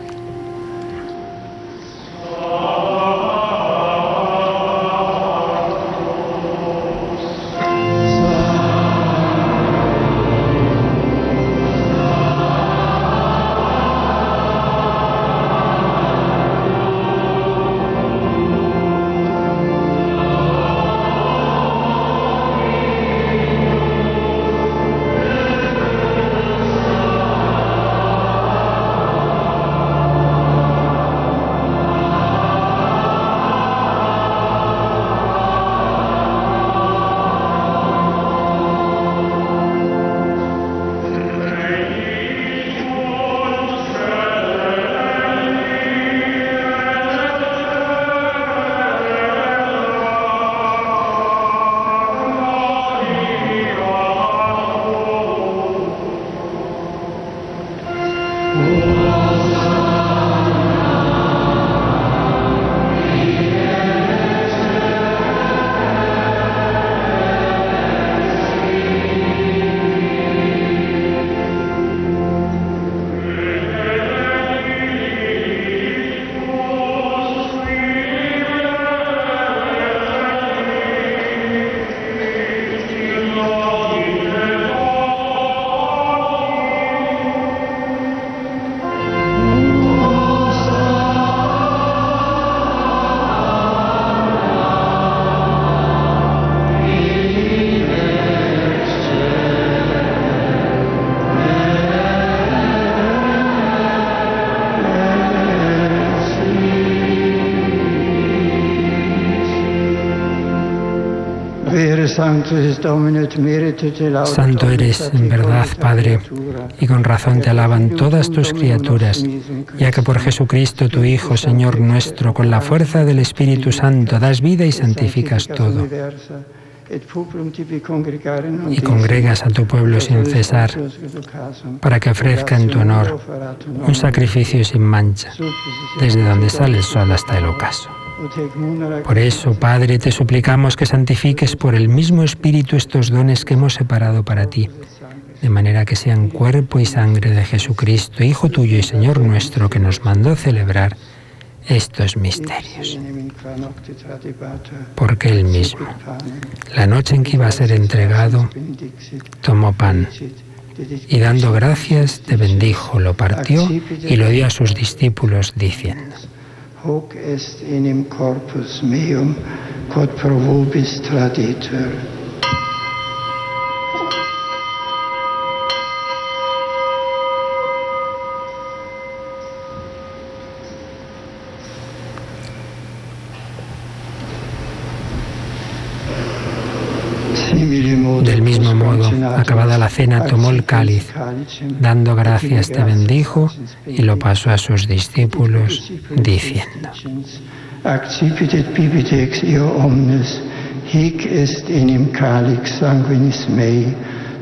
Santo eres en verdad, Padre, y con razón te alaban todas tus criaturas, ya que por Jesucristo, tu Hijo, Señor nuestro, con la fuerza del Espíritu Santo, das vida y santificas todo. Y congregas a tu pueblo sin cesar, para que ofrezca en tu honor un sacrificio sin mancha, desde donde sale el sol hasta el ocaso. Por eso, Padre, te suplicamos que santifiques por el mismo Espíritu estos dones que hemos separado para ti, de manera que sean cuerpo y sangre de Jesucristo, Hijo tuyo y Señor nuestro, que nos mandó celebrar estos misterios. Porque Él mismo, la noche en que iba a ser entregado, tomó pan y dando gracias te bendijo, lo partió y lo dio a sus discípulos diciendo: Hoc est enim corpus meum, quod pro vobis traditur. Del mismo modo, acabada la cena, tomó el cáliz, dando gracias te bendijo y lo pasó a sus discípulos, diciendo: Accipit et bibit ex eo omnes, hic est enim calix sanguinis mei,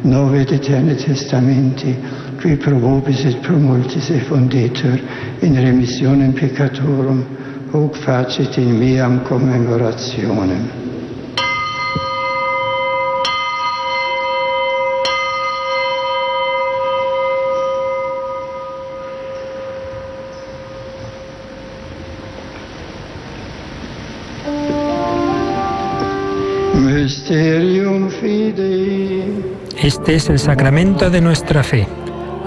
nove et aeterni testamenti, qui pro vobis et pro multis effundetur in remissionem peccatorum, hoc facit in meam commemorationem. Este es el sacramento de nuestra fe.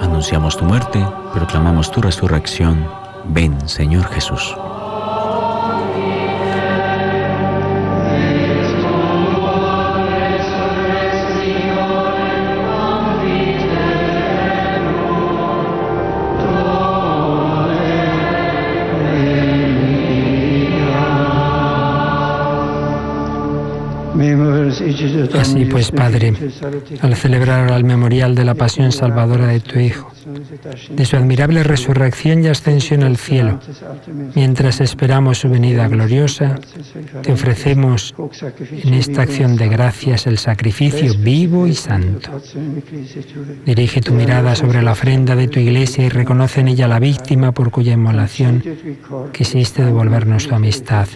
Anunciamos tu muerte, proclamamos tu resurrección. Ven, Señor Jesús. Así pues, Padre, al celebrar el memorial de la pasión salvadora de tu Hijo, de su admirable resurrección y ascensión al cielo, mientras esperamos su venida gloriosa, te ofrecemos en esta acción de gracias el sacrificio vivo y santo. Dirige tu mirada sobre la ofrenda de tu Iglesia y reconoce en ella la víctima por cuya inmolación quisiste devolvernos tu amistad,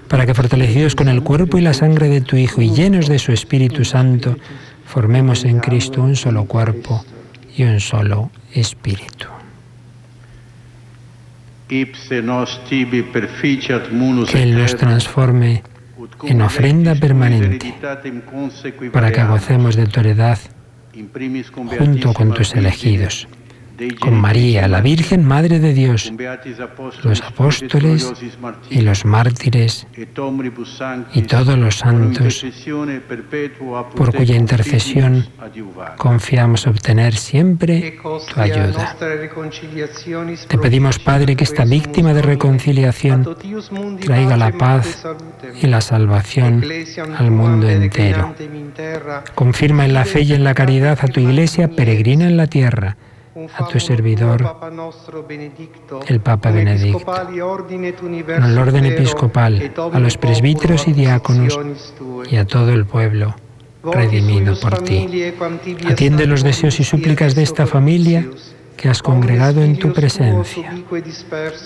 para que, fortalecidos con el cuerpo y la sangre de tu Hijo y llenos de su Espíritu Santo, formemos en Cristo un solo cuerpo y un solo Espíritu. Que Él nos transforme en ofrenda permanente, para que gocemos de tu heredad junto con tus elegidos, con María, la Virgen Madre de Dios, los apóstoles y los mártires y todos los santos, por cuya intercesión confiamos obtener siempre tu ayuda. Te pedimos, Padre, que esta víctima de reconciliación traiga la paz y la salvación al mundo entero. Confirma en la fe y en la caridad a tu Iglesia peregrina en la tierra, a tu servidor, el Papa Benedicto, en el orden episcopal, a los presbíteros y diáconos y a todo el pueblo redimido por ti. Atiende los deseos y súplicas de esta familia que has congregado en tu presencia.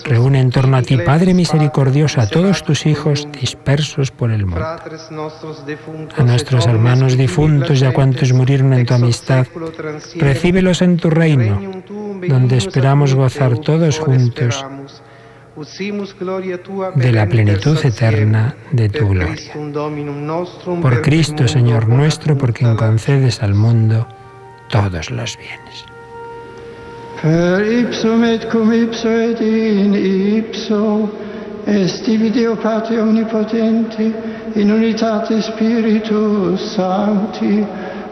Reúne en torno a ti, Padre misericordioso, a todos tus hijos dispersos por el mundo. A nuestros hermanos difuntos y a cuantos murieron en tu amistad, recíbelos en tu reino, donde esperamos gozar todos juntos de la plenitud eterna de tu gloria. Por Cristo, Señor nuestro, por quien concedes al mundo todos los bienes. Per ipsum et cum ipso et in ipso est Deo Patri omnipotenti, in unitate Spiritus Sancti,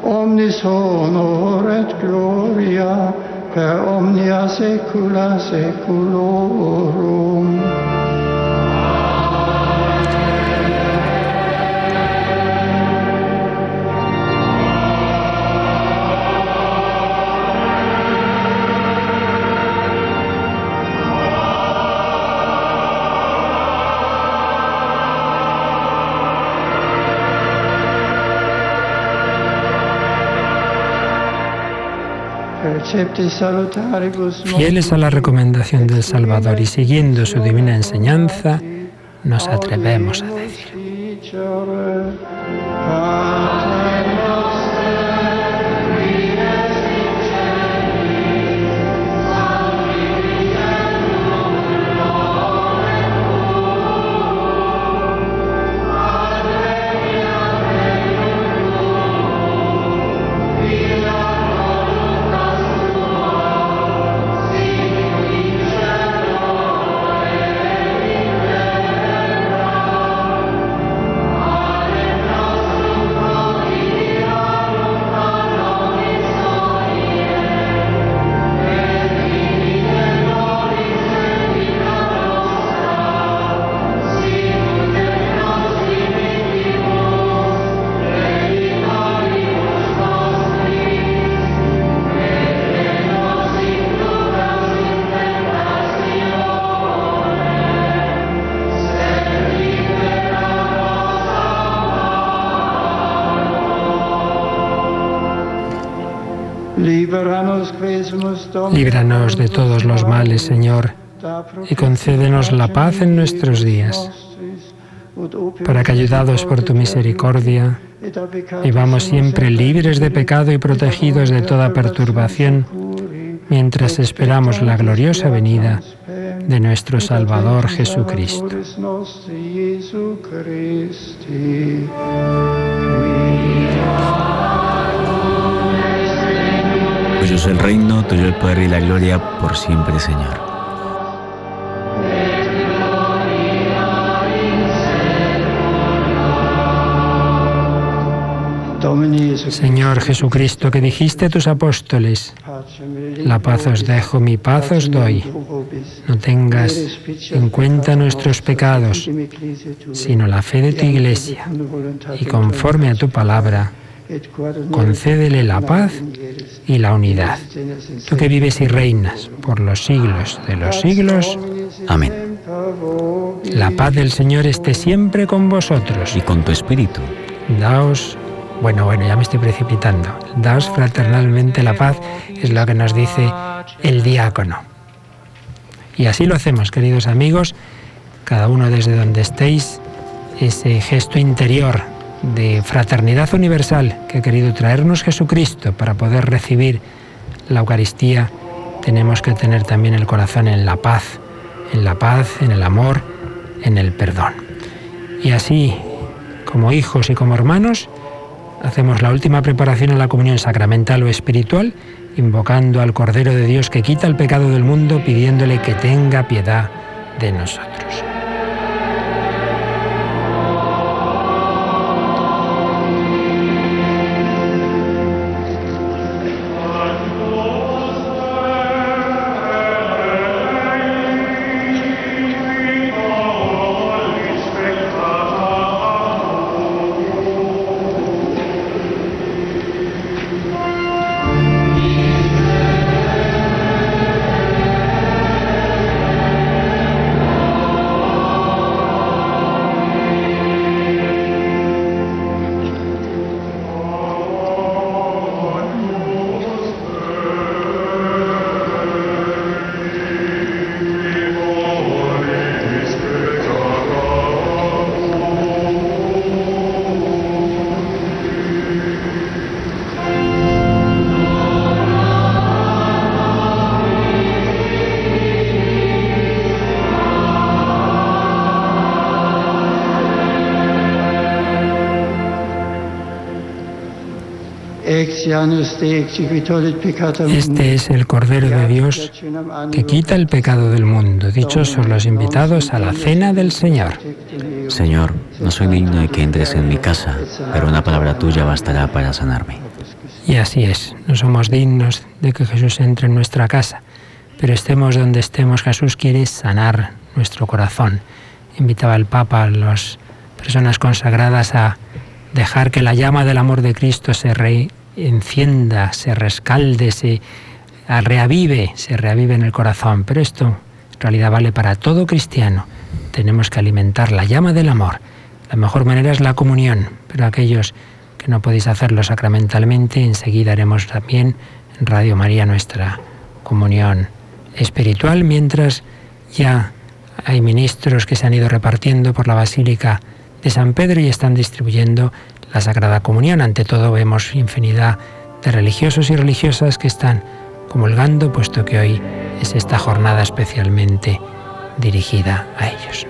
omnis honor et gloria per omnia saecula saeculorum. Fieles a la recomendación del Salvador y siguiendo su divina enseñanza, nos atrevemos a decir: líbranos de todos los males, Señor, y concédenos la paz en nuestros días, para que, ayudados por tu misericordia, vivamos siempre libres de pecado y protegidos de toda perturbación, mientras esperamos la gloriosa venida de nuestro Salvador Jesucristo. Tuyo es el reino, tuyo el poder y la gloria por siempre, Señor. Señor Jesucristo, que dijiste a tus apóstoles: la paz os dejo, mi paz os doy. No tengas en cuenta nuestros pecados, sino la fe de tu Iglesia, y conforme a tu palabra, concédele la paz y la unidad. Tú que vives y reinas por los siglos de los siglos. Amén. La paz del Señor esté siempre con vosotros. Y con tu espíritu. Daos, bueno, ya me estoy precipitando. Daos fraternalmente la paz, es lo que nos dice el diácono. Y así lo hacemos, queridos amigos, cada uno desde donde estéis, ese gesto interior de fraternidad universal que ha querido traernos Jesucristo para poder recibir la Eucaristía. Tenemos que tener también el corazón en la paz, en el amor, en el perdón. Y así, como hijos y como hermanos, hacemos la última preparación a la comunión sacramental o espiritual, invocando al Cordero de Dios que quita el pecado del mundo, pidiéndole que tenga piedad de nosotros. Este es el Cordero de Dios que quita el pecado del mundo. Dichosos los invitados a la cena del Señor. Señor, no soy digno de que entres en mi casa, pero una palabra tuya bastará para sanarme. Y así es, no somos dignos de que Jesús entre en nuestra casa, pero estemos donde estemos, Jesús quiere sanar nuestro corazón. Invitaba el Papa a las personas consagradas a dejar que la llama del amor de Cristo se encienda, se rescalde, se reavive en el corazón. Pero esto en realidad vale para todo cristiano. Tenemos que alimentar la llama del amor. La mejor manera es la comunión, pero aquellos que no podéis hacerlo sacramentalmente, enseguida haremos también en Radio María nuestra comunión espiritual, mientras ya hay ministros que se han ido repartiendo por la Basílica de San Pedro y están distribuyendo la Sagrada Comunión. Ante todo vemos infinidad de religiosos y religiosas que están comulgando, puesto que hoy es esta jornada especialmente dirigida a ellos.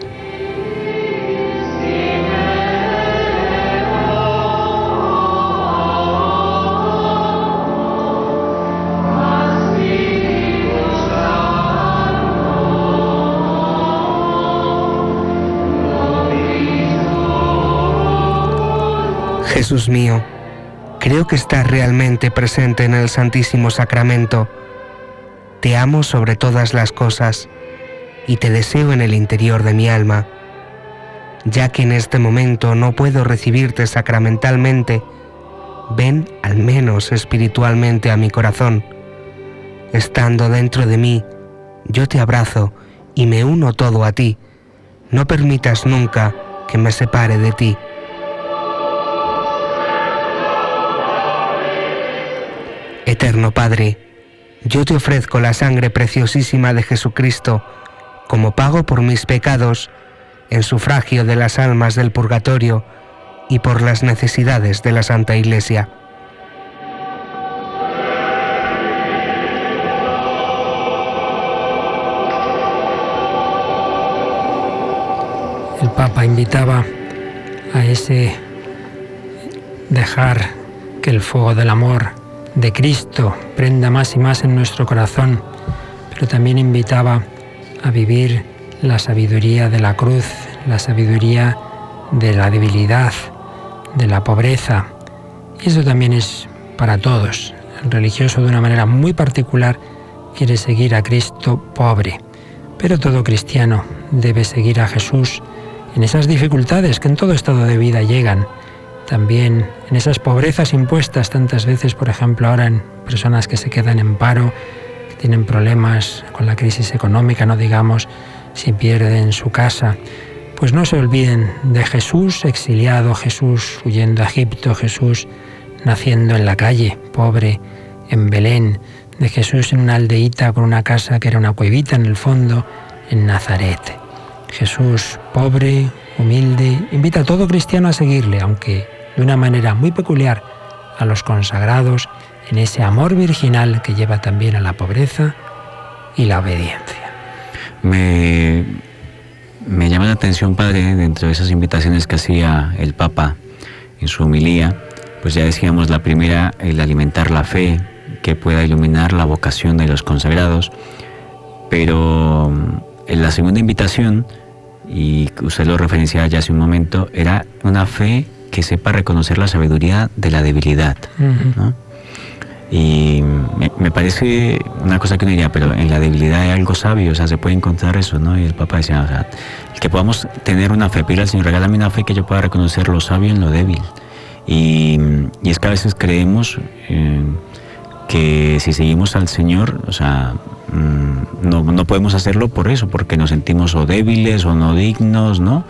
Jesús mío, creo que estás realmente presente en el Santísimo Sacramento. Te amo sobre todas las cosas y te deseo en el interior de mi alma. Ya que en este momento no puedo recibirte sacramentalmente, ven al menos espiritualmente a mi corazón. Estando dentro de mí, yo te abrazo y me uno todo a ti. No permitas nunca que me separe de ti. Eterno Padre, yo te ofrezco la sangre preciosísima de Jesucristo como pago por mis pecados, en sufragio de las almas del purgatorio y por las necesidades de la Santa Iglesia. El Papa invitaba a ese dejar que el fuego del amor de Cristo prenda más y más en nuestro corazón, pero también invitaba a vivir la sabiduría de la cruz, la sabiduría de la debilidad, de la pobreza. Y eso también es para todos. El religioso, de una manera muy particular, quiere seguir a Cristo pobre, pero todo cristiano debe seguir a Jesús en esas dificultades que en todo estado de vida llegan. También en esas pobrezas impuestas tantas veces, por ejemplo, ahora en personas que se quedan en paro, que tienen problemas con la crisis económica, no digamos si pierden su casa. Pues no se olviden de Jesús exiliado, Jesús huyendo a Egipto, Jesús naciendo en la calle, pobre, en Belén, de Jesús en una aldeíta con una casa que era una cuevita en el fondo, en Nazaret. Jesús pobre, humilde, invita a todo cristiano a seguirle, aunque de una manera muy peculiar a los consagrados en ese amor virginal que lleva también a la pobreza y la obediencia. Me llama la atención, Padre, dentro de esas invitaciones que hacía el Papa en su homilía, pues ya decíamos la primera, el alimentar la fe, que pueda iluminar la vocación de los consagrados, pero en la segunda invitación, y usted lo referenciaba ya hace un momento, era una fe que sepa reconocer la sabiduría de la debilidad, ¿no? Y me parece una cosa que uno diría, pero en la debilidad hay algo sabio, o sea, se puede encontrar eso, ¿no? Y el Papa decía, o sea, el que podamos tener una fe, pídele al Señor, regálame una fe que yo pueda reconocer lo sabio en lo débil. Y es que a veces creemos que si seguimos al Señor, o sea, no podemos hacerlo por eso, porque nos sentimos o débiles o no dignos, ¿no?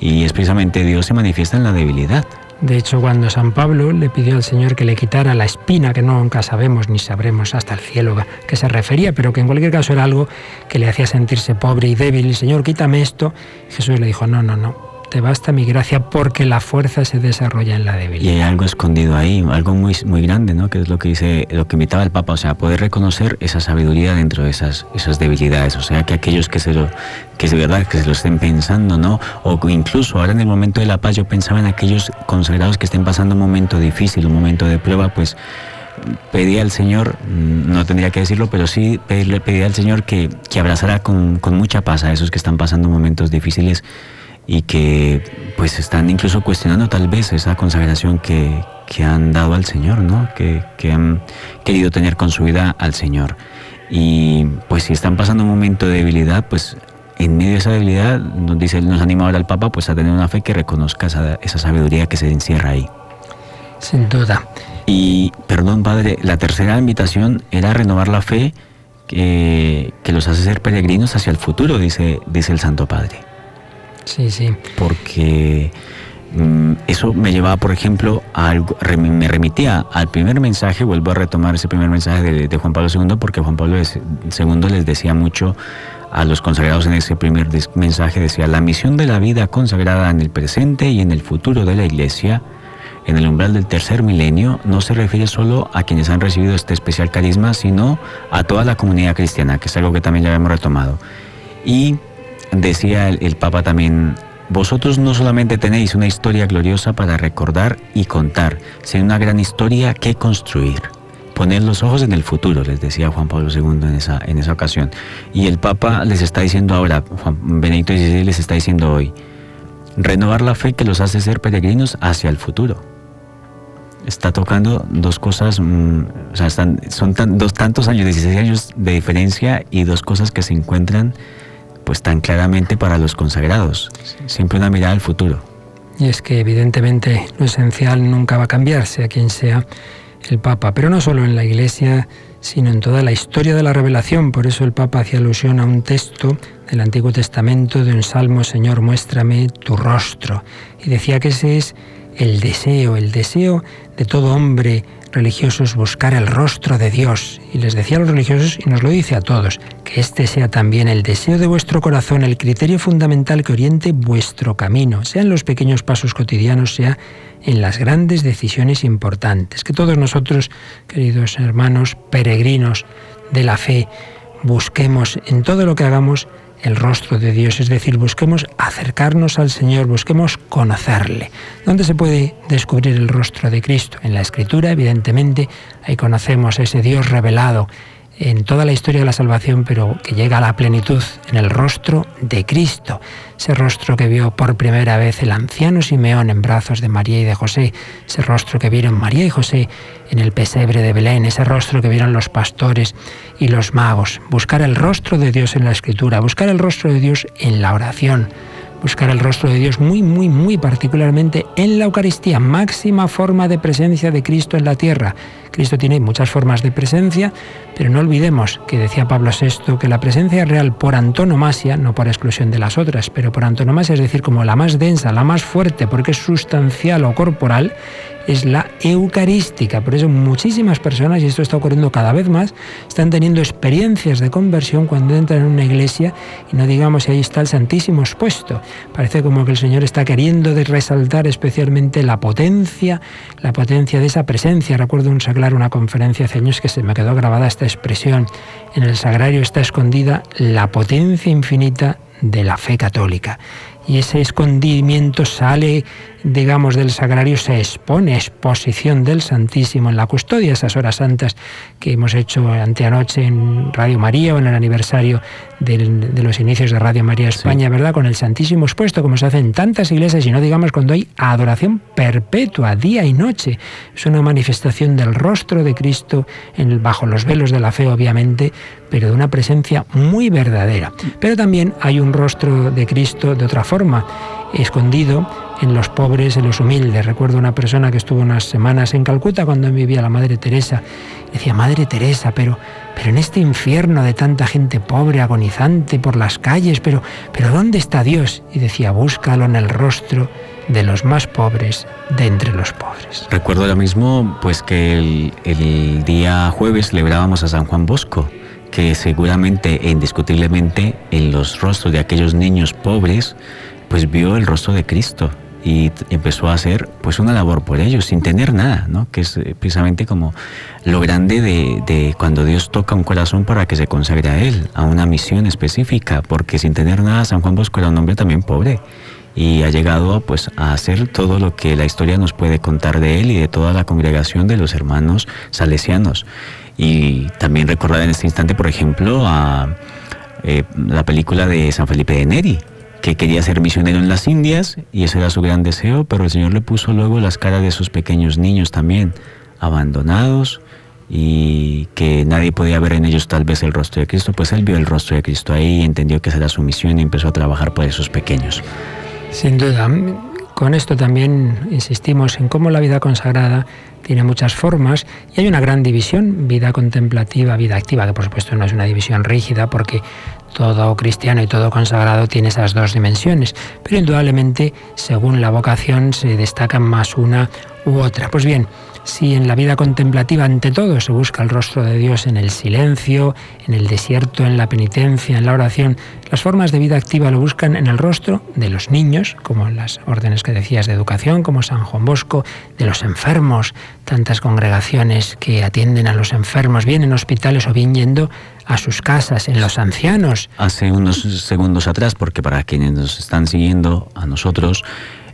Y es precisamente Dios se manifiesta en la debilidad. De hecho, cuando San Pablo le pidió al Señor que le quitara la espina, que nunca sabemos ni sabremos hasta el cielo a qué se refería, pero que en cualquier caso era algo que le hacía sentirse pobre y débil, y Señor, quítame esto, Jesús le dijo, no, te basta mi gracia porque la fuerza se desarrolla en la debilidad. Y hay algo escondido ahí, algo muy, muy grande, ¿no? Que es lo que dice, lo que invitaba el Papa, o sea, poder reconocer esa sabiduría dentro de esas debilidades, o sea, que aquellos que es verdad, que se lo estén pensando, ¿no? O incluso ahora en el momento de la paz, yo pensaba en aquellos consagrados que estén pasando un momento difícil, un momento de prueba, pues pedía al Señor, no tendría que decirlo, pero sí pedía al Señor que abrazara con mucha paz a esos que están pasando momentos difíciles y que pues están incluso cuestionando tal vez esa consagración que han dado al Señor, ¿no? Que han querido tener con su vida al Señor. Y pues si están pasando un momento de debilidad, pues en medio de esa debilidad, nos anima ahora el Papa pues a tener una fe que reconozca esa sabiduría que se encierra ahí. Sin duda. Y, perdón, Padre, la tercera invitación era renovar la fe que los hace ser peregrinos hacia el futuro, dice el Santo Padre. Sí. Porque Eso me llevaba, por ejemplo, me remitía al primer mensaje. Vuelvo a retomar ese primer mensaje de Juan Pablo II, porque Juan Pablo II les decía mucho a los consagrados en ese primer mensaje. Decía: la misión de la vida consagrada en el presente y en el futuro de la Iglesia, en el umbral del tercer milenio, no se refiere solo a quienes han recibido este especial carisma, sino a toda la comunidad cristiana, que es algo que también ya habíamos retomado. Y decía el Papa también: vosotros no solamente tenéis una historia gloriosa para recordar y contar, sino una gran historia que construir. Poned los ojos en el futuro, les decía Juan Pablo II en esa ocasión. Y el Papa les está diciendo ahora, Juan Benedicto XVI les está diciendo hoy: renovar la fe que los hace ser peregrinos hacia el futuro. Está tocando dos cosas, o sea, son tantos años, 16 años de diferencia, y dos cosas que se encuentran pues tan claramente para los consagrados. Siempre una mirada al futuro. Y es que evidentemente lo esencial nunca va a cambiar, sea quien sea el Papa, pero no solo en la Iglesia, sino en toda la historia de la revelación. Por eso el Papa hacía alusión a un texto del Antiguo Testamento, de un salmo: Señor, muéstrame tu rostro. Y decía que ese es el deseo de todo hombre religioso, es buscar el rostro de Dios. Y les decía a los religiosos, y nos lo dice a todos, que este sea también el deseo de vuestro corazón, el criterio fundamental que oriente vuestro camino, sea en los pequeños pasos cotidianos, sea en las grandes decisiones importantes. Que todos nosotros, queridos hermanos, peregrinos de la fe, busquemos en todo lo que hagamos el rostro de Dios, es decir, busquemos acercarnos al Señor, busquemos conocerle. ¿Dónde se puede descubrir el rostro de Cristo? En la Escritura, evidentemente, ahí conocemos ese Dios revelado en toda la historia de la salvación, pero que llega a la plenitud en el rostro de Cristo. Ese rostro que vio por primera vez el anciano Simeón en brazos de María y de José, ese rostro que vieron María y José en el pesebre de Belén, ese rostro que vieron los pastores y los magos. Buscar el rostro de Dios en la Escritura, buscar el rostro de Dios en la oración, buscar el rostro de Dios muy particularmente en la Eucaristía, máxima forma de presencia de Cristo en la tierra. Cristo tiene muchas formas de presencia, pero no olvidemos que decía Pablo VI que la presencia real por antonomasia, no por exclusión de las otras, pero por antonomasia, es decir, como la más densa, la más fuerte, porque es sustancial o corporal, es la eucarística. Por eso muchísimas personas, y esto está ocurriendo cada vez más, están teniendo experiencias de conversión cuando entran en una iglesia y no digamos si ahí está el Santísimo expuesto. Parece como que el Señor está queriendo resaltar especialmente la potencia de esa presencia. Recuerdo una conferencia hace años que se me quedó grabada esta expresión: en el sagrario está escondida la potencia infinita de la fe católica. Y ese escondimiento sale, digamos, del sagrario, se expone, exposición del Santísimo en la custodia, esas horas santas que hemos hecho anteanoche en Radio María o en el aniversario de los inicios de Radio María España, sí, ¿verdad? Con el Santísimo expuesto, como se hace en tantas iglesias, y no digamos cuando hay adoración perpetua, día y noche. Es una manifestación del rostro de Cristo bajo los velos de la fe, obviamente, pero de una presencia muy verdadera. Pero también hay un rostro de Cristo de otra forma, escondido en los pobres, en los humildes. Recuerdo una persona que estuvo unas semanas en Calcuta cuando vivía la Madre Teresa. Decía: Madre Teresa, pero en este infierno de tanta gente pobre, agonizante por las calles, pero ¿dónde está Dios? Y decía: búscalo en el rostro de los más pobres de entre los pobres. Recuerdo lo mismo, pues que el día jueves celebrábamos a San Juan Bosco, que seguramente e indiscutiblemente en los rostros de aquellos niños pobres pues vio el rostro de Cristo y empezó a hacer pues una labor por ellos sin tener nada, ¿no? Que es precisamente como lo grande de cuando Dios toca un corazón para que se consagre a Él, a una misión específica, porque sin tener nada San Juan Bosco era un hombre también pobre y ha llegado pues a hacer todo lo que la historia nos puede contar de él y de toda la congregación de los hermanos salesianos. Y también recordar en este instante, por ejemplo, a la película de San Felipe de Neri, que quería ser misionero en las Indias y ese era su gran deseo, pero el Señor le puso luego las caras de esos pequeños niños también, abandonados y que nadie podía ver en ellos tal vez el rostro de Cristo. Pues él vio el rostro de Cristo ahí y entendió que esa era su misión y empezó a trabajar por esos pequeños. Sin duda, con esto también insistimos en cómo la vida consagrada tiene muchas formas y hay una gran división, vida contemplativa, vida activa, que por supuesto no es una división rígida porque todo cristiano y todo consagrado tiene esas dos dimensiones, pero indudablemente según la vocación se destacan más una u otra. Pues bien, si en la vida contemplativa ante todo se busca el rostro de Dios en el silencio, en el desierto, en la penitencia, en la oración, las formas de vida activa lo buscan en el rostro de los niños, como en las órdenes que decías de educación, como San Juan Bosco, de los enfermos, tantas congregaciones que atienden a los enfermos, bien en hospitales o bien yendo a sus casas, en los ancianos. Hace unos segundos atrás, porque para quienes nos están siguiendo a nosotros,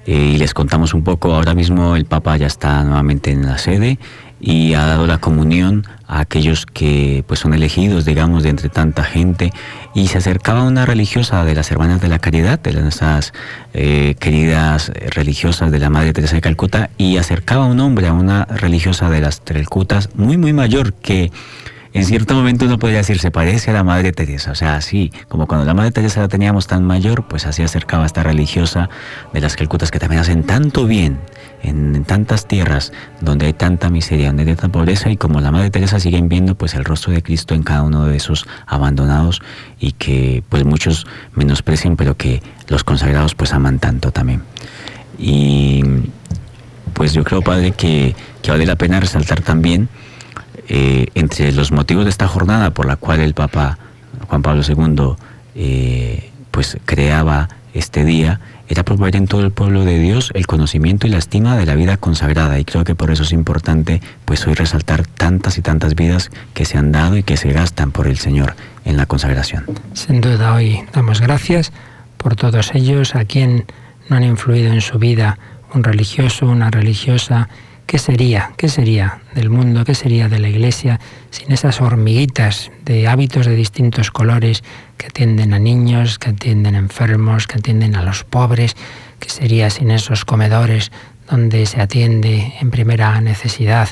y les contamos un poco, ahora mismo el Papa ya está nuevamente en la sede y ha dado la comunión a aquellos que pues son elegidos, digamos, de entre tanta gente, y se acercaba una religiosa de las Hermanas de la Caridad, de nuestras queridas religiosas de la Madre Teresa de Calcuta, y acercaba a un hombre, a una religiosa de las Calcutas, muy muy mayor, que en cierto momento uno podría decir, se parece a la Madre Teresa, o sea, así, como cuando la Madre Teresa la teníamos tan mayor, pues así acercaba a esta religiosa de las Calcutas, que también hacen tanto bien en tantas tierras donde hay tanta miseria, donde hay tanta pobreza, y como la Madre Teresa siguen viendo pues el rostro de Cristo en cada uno de esos abandonados, y que pues muchos menosprecian, pero que los consagrados pues aman tanto también. Y pues yo creo, Padre, que vale la pena resaltar también entre los motivos de esta jornada por la cual el Papa Juan Pablo II pues creaba este día, era promover en todo el pueblo de Dios el conocimiento y la estima de la vida consagrada, y creo que por eso es importante pues hoy resaltar tantas y tantas vidas que se han dado y que se gastan por el Señor en la consagración. Sin duda, hoy damos gracias por todos ellos, a quien no han influido en su vida un religioso, una religiosa. ¿Qué sería del mundo, qué sería de la Iglesia sin esas hormiguitas de hábitos de distintos colores que atienden a niños, que atienden a enfermos, que atienden a los pobres? ¿Qué sería sin esos comedores donde se atiende en primera necesidad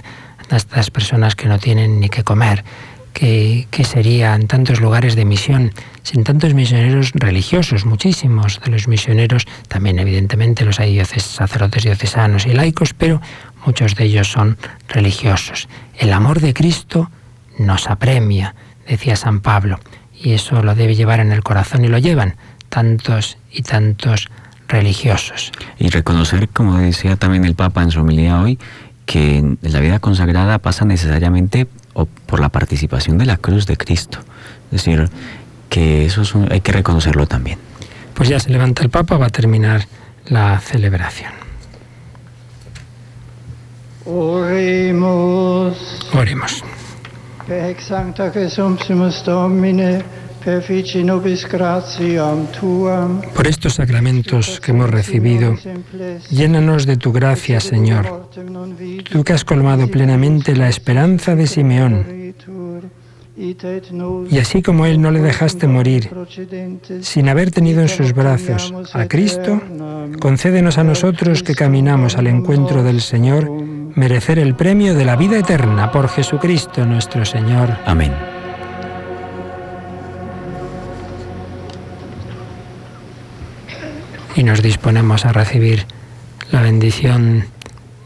a estas personas que no tienen ni qué comer? ¿Qué sería en tantos lugares de misión sin tantos misioneros religiosos? Muchísimos de los misioneros, también evidentemente los hay sacerdotes diocesanos y laicos, pero muchos de ellos son religiosos. El amor de Cristo nos apremia, decía San Pablo, y eso lo debe llevar en el corazón, y lo llevan tantos y tantos religiosos. Y reconocer, como decía también el Papa en su homilía hoy, que en la vida consagrada pasa necesariamente por la participación de la cruz de Cristo. Es decir, que eso hay que reconocerlo también. Pues ya se levanta el Papa, va a terminar la celebración. Oremos. Oremos. Per ex sancta Resumptimus Domine, perfici nobis gratiam tuam. Por estos sacramentos que hemos recibido, llénanos de tu gracia, Señor. Tú que has colmado plenamente la esperanza de Simeón, y así como él no le dejaste morir sin haber tenido en sus brazos a Cristo, concédenos a nosotros que caminamos al encuentro del Señor merecer el premio de la vida eterna por Jesucristo nuestro Señor. Amén. Y nos disponemos a recibir la bendición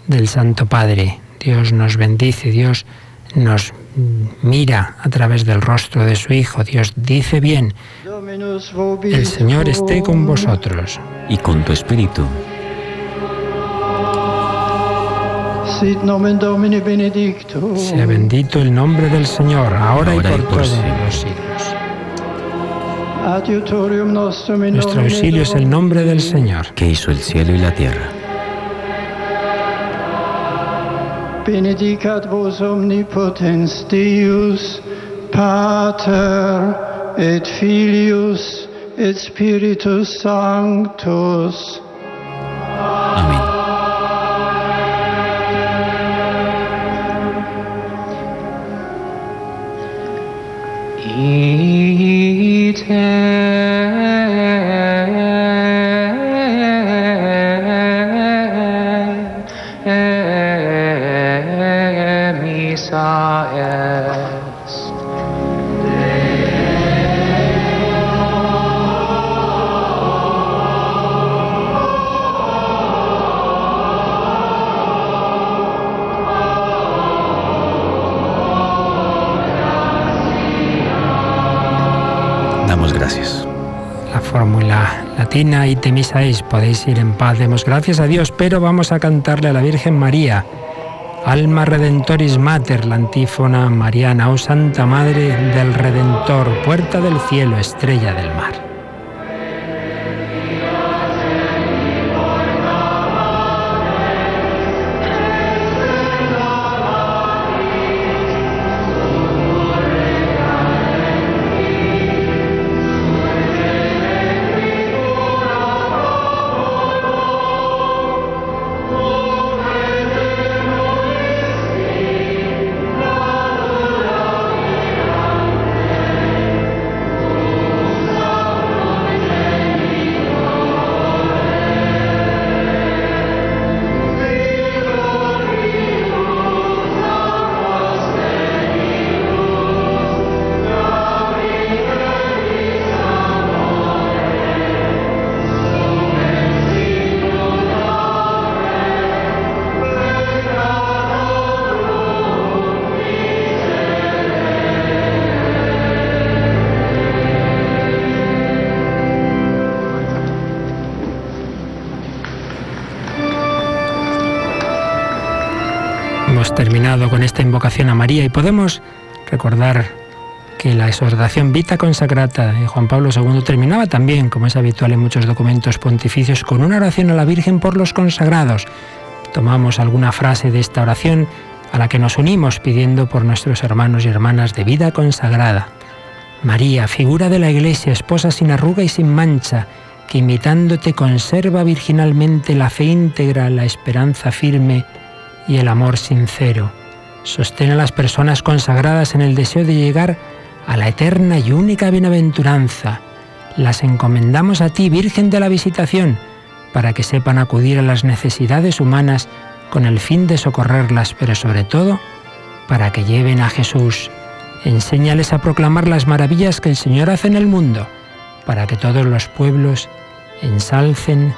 del Santo Padre. Dios nos bendice, Dios nos mira a través del rostro de su Hijo. Dios dice bien: el Señor esté con vosotros. Y con tu espíritu. Sit nomen Domini benedictum. Sea bendito el nombre del Señor, ahora y por todos los siglos. Adiutorium nostrum in Nuestro auxilio es el nombre del Señor, que hizo el cielo y la tierra. Benedicat vos omnipotens Deus, Pater et Filius et Spiritus Sanctus. Amén. gracias. La fórmula latina, ite missa es, podéis ir en paz, demos gracias a Dios, pero vamos a cantarle a la Virgen María, Alma Redentoris Mater, la antífona mariana, oh Santa Madre del Redentor, puerta del cielo, estrella del mar. Hemos terminado con esta invocación a María y podemos recordar que la exhortación Vita Consacrata de Juan Pablo II terminaba también, como es habitual en muchos documentos pontificios, con una oración a la Virgen por los consagrados. Tomamos alguna frase de esta oración a la que nos unimos pidiendo por nuestros hermanos y hermanas de vida consagrada. María, figura de la Iglesia, esposa sin arruga y sin mancha, que imitándote conserva virginalmente la fe íntegra, la esperanza firme y el amor sincero. Sostén a las personas consagradas en el deseo de llegar a la eterna y única bienaventuranza. Las encomendamos a ti, Virgen de la Visitación, para que sepan acudir a las necesidades humanas con el fin de socorrerlas, pero sobre todo para que lleven a Jesús. Enséñales a proclamar las maravillas que el Señor hace en el mundo, para que todos los pueblos ensalcen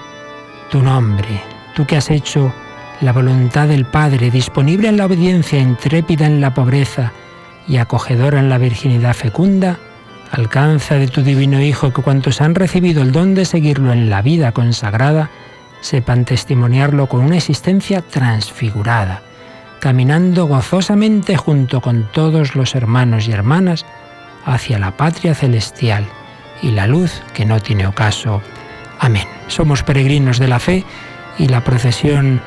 tu nombre. Tú que has hecho la voluntad del Padre, disponible en la obediencia, intrépida en la pobreza y acogedora en la virginidad fecunda, alcanza de tu divino Hijo que cuantos han recibido el don de seguirlo en la vida consagrada, sepan testimoniarlo con una existencia transfigurada, caminando gozosamente junto con todos los hermanos y hermanas hacia la patria celestial y la luz que no tiene ocaso. Amén. Somos peregrinos de la fe y la procesión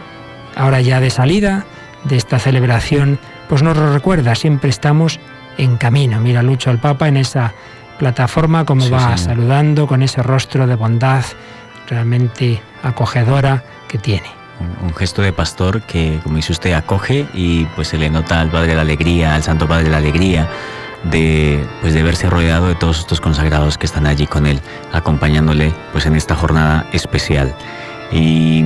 ahora ya de salida de esta celebración pues nos lo recuerda, siempre estamos en camino. Mira Lucho al Papa en esa plataforma como va saludando con ese rostro de bondad realmente acogedora que tiene. Un gesto de pastor que, como dice usted, acoge y pues se le nota al Padre la alegría, al Santo Padre la alegría de verse rodeado de todos estos consagrados que están allí con él, acompañándole pues en esta jornada especial. Y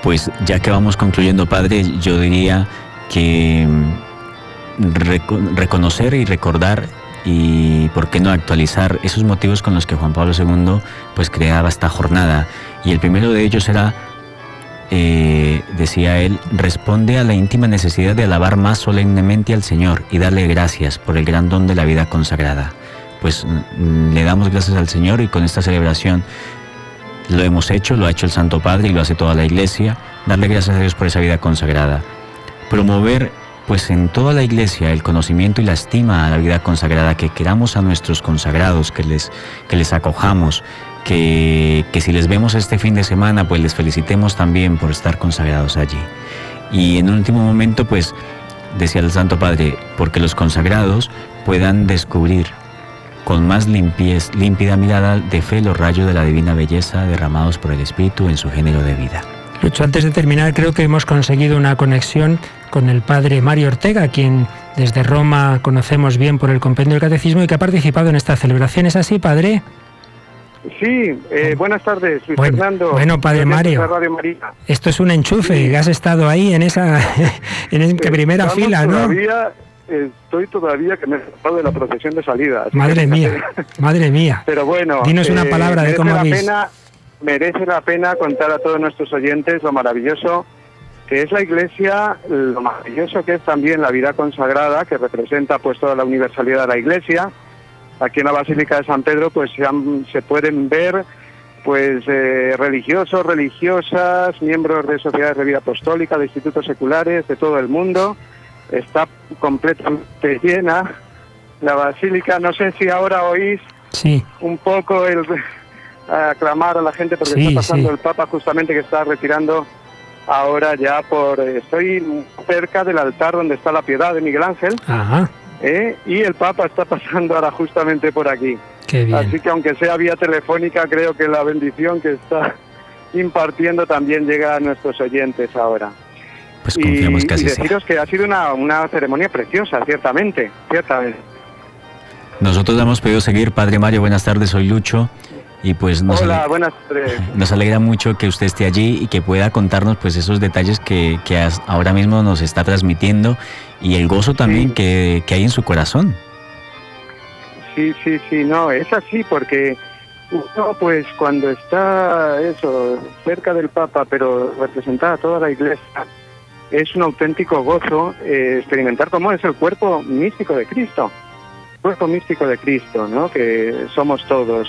pues ya que vamos concluyendo, Padre, yo diría que reconocer y recordar y por qué no actualizar esos motivos con los que Juan Pablo II pues creaba esta jornada. Y el primero de ellos era, decía él, responde a la íntima necesidad de alabar más solemnemente al Señor y darle gracias por el gran don de la vida consagrada. Pues le damos gracias al Señor y con esta celebración lo hemos hecho, lo ha hecho el Santo Padre y lo hace toda la Iglesia, darle gracias a Dios por esa vida consagrada. Promover pues en toda la Iglesia el conocimiento y la estima a la vida consagrada, que queramos a nuestros consagrados, que les acojamos, que si les vemos este fin de semana pues les felicitemos también por estar consagrados allí. Y en un último momento pues decía el Santo Padre, porque los consagrados puedan descubrir con más límpida mirada de fe los rayos de la divina belleza derramados por el Espíritu en su género de vida. Lucho, antes de terminar, creo que hemos conseguido una conexión con el padre Mario Ortega, quien desde Roma conocemos bien por el compendio del Catecismo y que ha participado en esta celebración. ¿Es así, padre? Sí, buenas tardes, Luis Fernando. Bueno, padre Mario, esto es un enchufe, sí. Has estado ahí en esa primera fila, ¿no? Estoy todavía que me he escapado de la procesión de salida. Madre mía. Pero bueno, dinos una palabra de cómo habéis... Merece la pena contar a todos nuestros oyentes lo maravilloso que es la Iglesia, lo maravilloso que es también la vida consagrada, que representa pues toda la universalidad de la Iglesia, aquí en la Basílica de San Pedro pues se pueden ver pues religiosos, religiosas, miembros de sociedades de vida apostólica, de institutos seculares de todo el mundo. Está completamente llena la basílica. No sé si ahora oís un poco el aclamar a la gente porque está pasando el Papa justamente, que está retirando ahora ya estoy cerca del altar donde está la Piedad de Miguel Ángel. Ajá. Y el Papa está pasando ahora justamente por aquí. Qué bien. Así que aunque sea vía telefónica, creo que la bendición que está impartiendo también llega a nuestros oyentes ahora. Pues confiamos que así sea. Y deciros que ha sido una ceremonia preciosa, ciertamente. Nosotros hemos podido seguir. Padre Mario, buenas tardes, soy Lucho. Y pues Hola, buenas tardes. Nos alegra mucho que usted esté allí y que pueda contarnos pues esos detalles que ahora mismo nos está transmitiendo y el gozo también que hay en su corazón. Sí, no, es así porque uno pues cuando está cerca del Papa, pero representada toda la Iglesia, es un auténtico gozo experimentar cómo es el cuerpo místico de Cristo. Cuerpo místico de Cristo, ¿no? Que somos todos.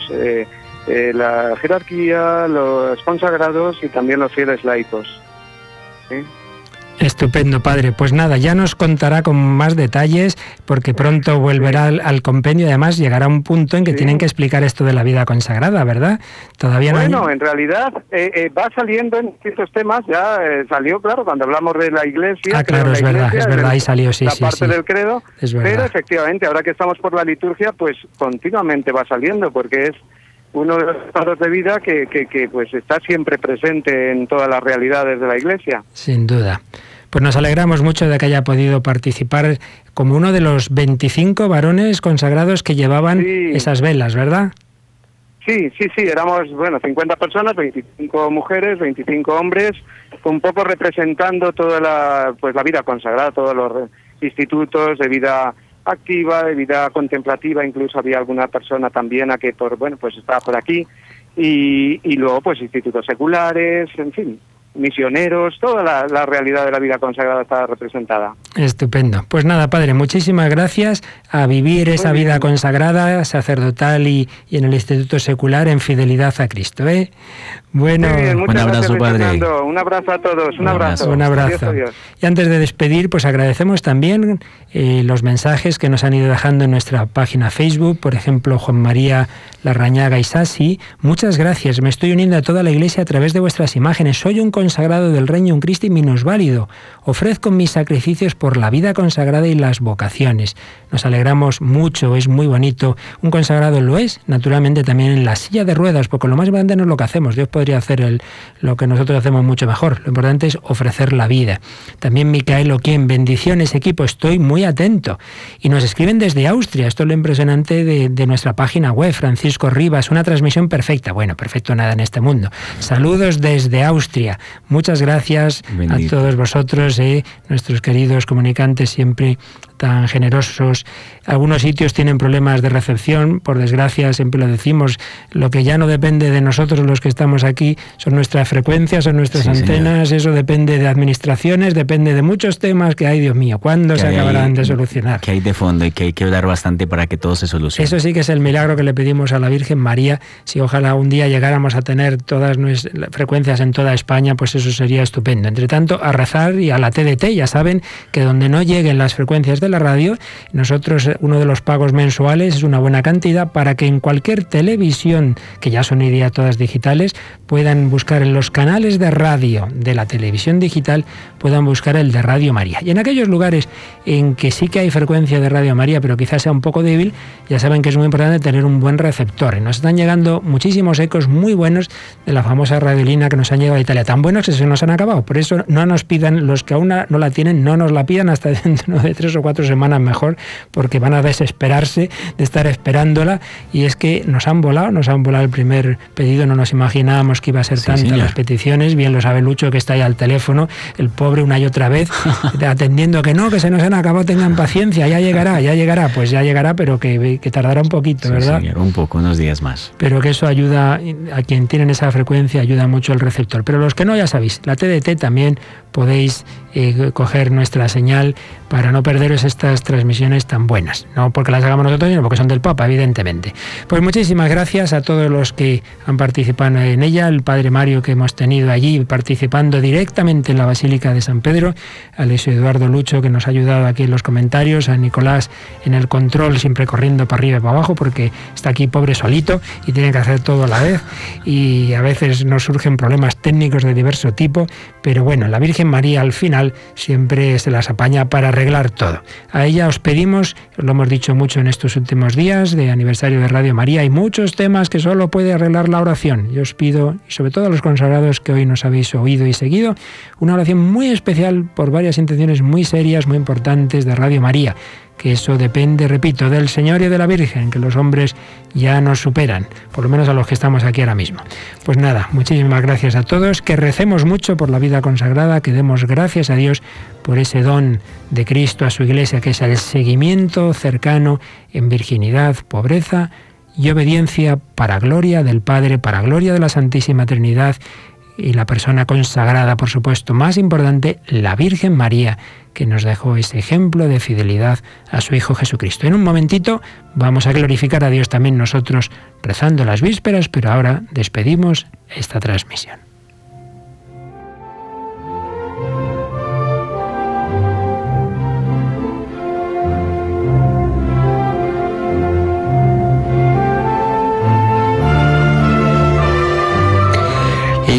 La jerarquía, los consagrados y también los fieles laicos. ¿Sí? Estupendo, padre. Pues nada, ya nos contará con más detalles porque pronto volverá al compendio y además llegará un punto en que tienen que explicar esto de la vida consagrada, ¿verdad? Todavía no. En realidad va saliendo en ciertos temas, ya salió, claro, cuando hablamos de la Iglesia. Claro, es verdad, ahí salió, la parte del credo, es verdad. Pero efectivamente, ahora que estamos por la liturgia, pues continuamente va saliendo porque es uno de los estados de vida que pues está siempre presente en todas las realidades de la Iglesia. Sin duda. Pues nos alegramos mucho de que haya podido participar como uno de los 25 varones consagrados que llevaban esas velas, ¿verdad? Sí, éramos 50 personas, 25 mujeres, 25 hombres, un poco representando toda la vida consagrada, todos los institutos de vida activa, de vida contemplativa, incluso había alguna persona también a que estaba por aquí, y luego pues institutos seculares, en fin, misioneros, toda la realidad de la vida consagrada está representada. Estupendo. Pues nada, padre, muchísimas gracias. A vivir esa vida consagrada, sacerdotal y en el instituto secular en fidelidad a Cristo, ¿eh? Bueno, un abrazo, padre. Fernando. Un abrazo a todos, un abrazo. Un abrazo. Adiós. Y antes de despedir, pues agradecemos también los mensajes que nos han ido dejando en nuestra página Facebook, por ejemplo, Juan María Larrañaga Isasi. Muchas gracias, me estoy uniendo a toda la Iglesia a través de vuestras imágenes. Soy un consagrado del Regnum Christi minusválido. Ofrezco mis sacrificios por la vida consagrada y las vocaciones. Nos alegramos mucho, es muy bonito. Un consagrado lo es, naturalmente también en la silla de ruedas, porque lo más grande no es lo que hacemos. Dios podría hacer lo que nosotros hacemos mucho mejor. Lo importante es ofrecer la vida. También Micael Oquien, bendiciones equipo, estoy muy atento. Y nos escriben desde Austria, esto es lo impresionante de nuestra página web. Francisco Rivas, una transmisión perfecta. Bueno, perfecto nada en este mundo. Saludos desde Austria. Muchas gracias a todos vosotros, nuestros queridos comunicantes siempre tan generosos. Algunos sitios tienen problemas de recepción, por desgracia, siempre lo decimos, lo que ya no depende de nosotros los que estamos aquí son nuestras frecuencias, son nuestras antenas, señor. Eso depende de administraciones, depende de muchos temas que hay, Dios mío, ¿cuándo se acabarán de solucionar? Que hay de fondo y que hay que orar bastante para que todo se solucione. Eso sí que es el milagro que le pedimos a la Virgen María. Si ojalá un día llegáramos a tener todas nuestras frecuencias en toda España, pues eso sería estupendo. Entre tanto, a rezar y a la TDT, ya saben que donde no lleguen las frecuencias de la radio, nosotros uno de los pagos mensuales es una buena cantidad para que en cualquier televisión, que ya son hoy día todas digitales, puedan buscar en los canales de radio de la televisión digital, puedan buscar el de Radio María. Y en aquellos lugares en que sí que hay frecuencia de Radio María, pero quizás sea un poco débil, ya saben que es muy importante tener un buen receptor. Y nos están llegando muchísimos ecos muy buenos de la famosa radiolina que nos han llegado a Italia, tan buenos que se nos han acabado. Por eso no nos pidan, los que aún no la tienen, no nos la pidan hasta dentro de 3 o 4 semanas mejor, porque van a desesperarse de estar esperándola. Y es que nos han volado el primer pedido, no nos imaginábamos que iba a ser tantas las peticiones. Bien lo sabe Lucho, que está ahí al teléfono, el pobre una y otra vez, atendiendo que no, que se nos han acabado, tengan paciencia, ya llegará, pues ya llegará, pero que tardará un poquito, ¿verdad? Señor, un poco, unos días más. Pero que eso ayuda, a quien tienen esa frecuencia, ayuda mucho el receptor. Pero los que no, ya sabéis, la TDT también podéis coger nuestra señal para no perderos estas transmisiones tan buenas. No porque las hagamos nosotros, sino porque son del Papa, evidentemente. Pues muchísimas gracias a todos los que han participado en ella, el Padre Mario que hemos tenido allí participando directamente en la Basílica de San Pedro, a Luis Eduardo Lucho que nos ha ayudado aquí en los comentarios, a Nicolás en el control, siempre corriendo para arriba y para abajo porque está aquí pobre solito y tiene que hacer todo a la vez y a veces nos surgen problemas técnicos de diverso tipo, pero bueno, la Virgen María al final siempre se las apaña para arreglar todo. A ella os pedimos, lo hemos dicho mucho en estos últimos días de aniversario de Radio María, hay muchos temas que solo puede arreglar la oración. Yo os pido, y sobre todo a los consagrados que hoy nos habéis oído y seguido, una oración muy especial por varias intenciones muy serias, muy importantes de Radio María, que eso depende, repito, del Señor y de la Virgen, que los hombres ya nos superan, por lo menos a los que estamos aquí ahora mismo. Pues nada, muchísimas gracias a todos, que recemos mucho por la vida consagrada, que demos gracias a Dios por ese don de Cristo a su Iglesia, que es el seguimiento cercano en virginidad, pobreza y obediencia para gloria del Padre, para gloria de la Santísima Trinidad y la persona consagrada, por supuesto, más importante, la Virgen María, que nos dejó ese ejemplo de fidelidad a su Hijo Jesucristo. En un momentito vamos a glorificar a Dios también nosotros rezando las vísperas, pero ahora despedimos esta transmisión.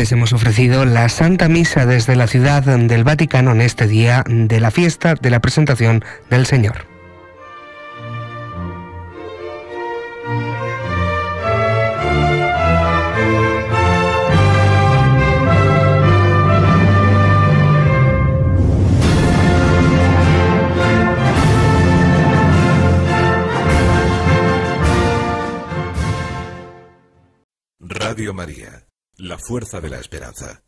Les hemos ofrecido la Santa Misa desde la Ciudad del Vaticano en este día de la fiesta de la presentación del Señor. Radio María, la fuerza de la esperanza.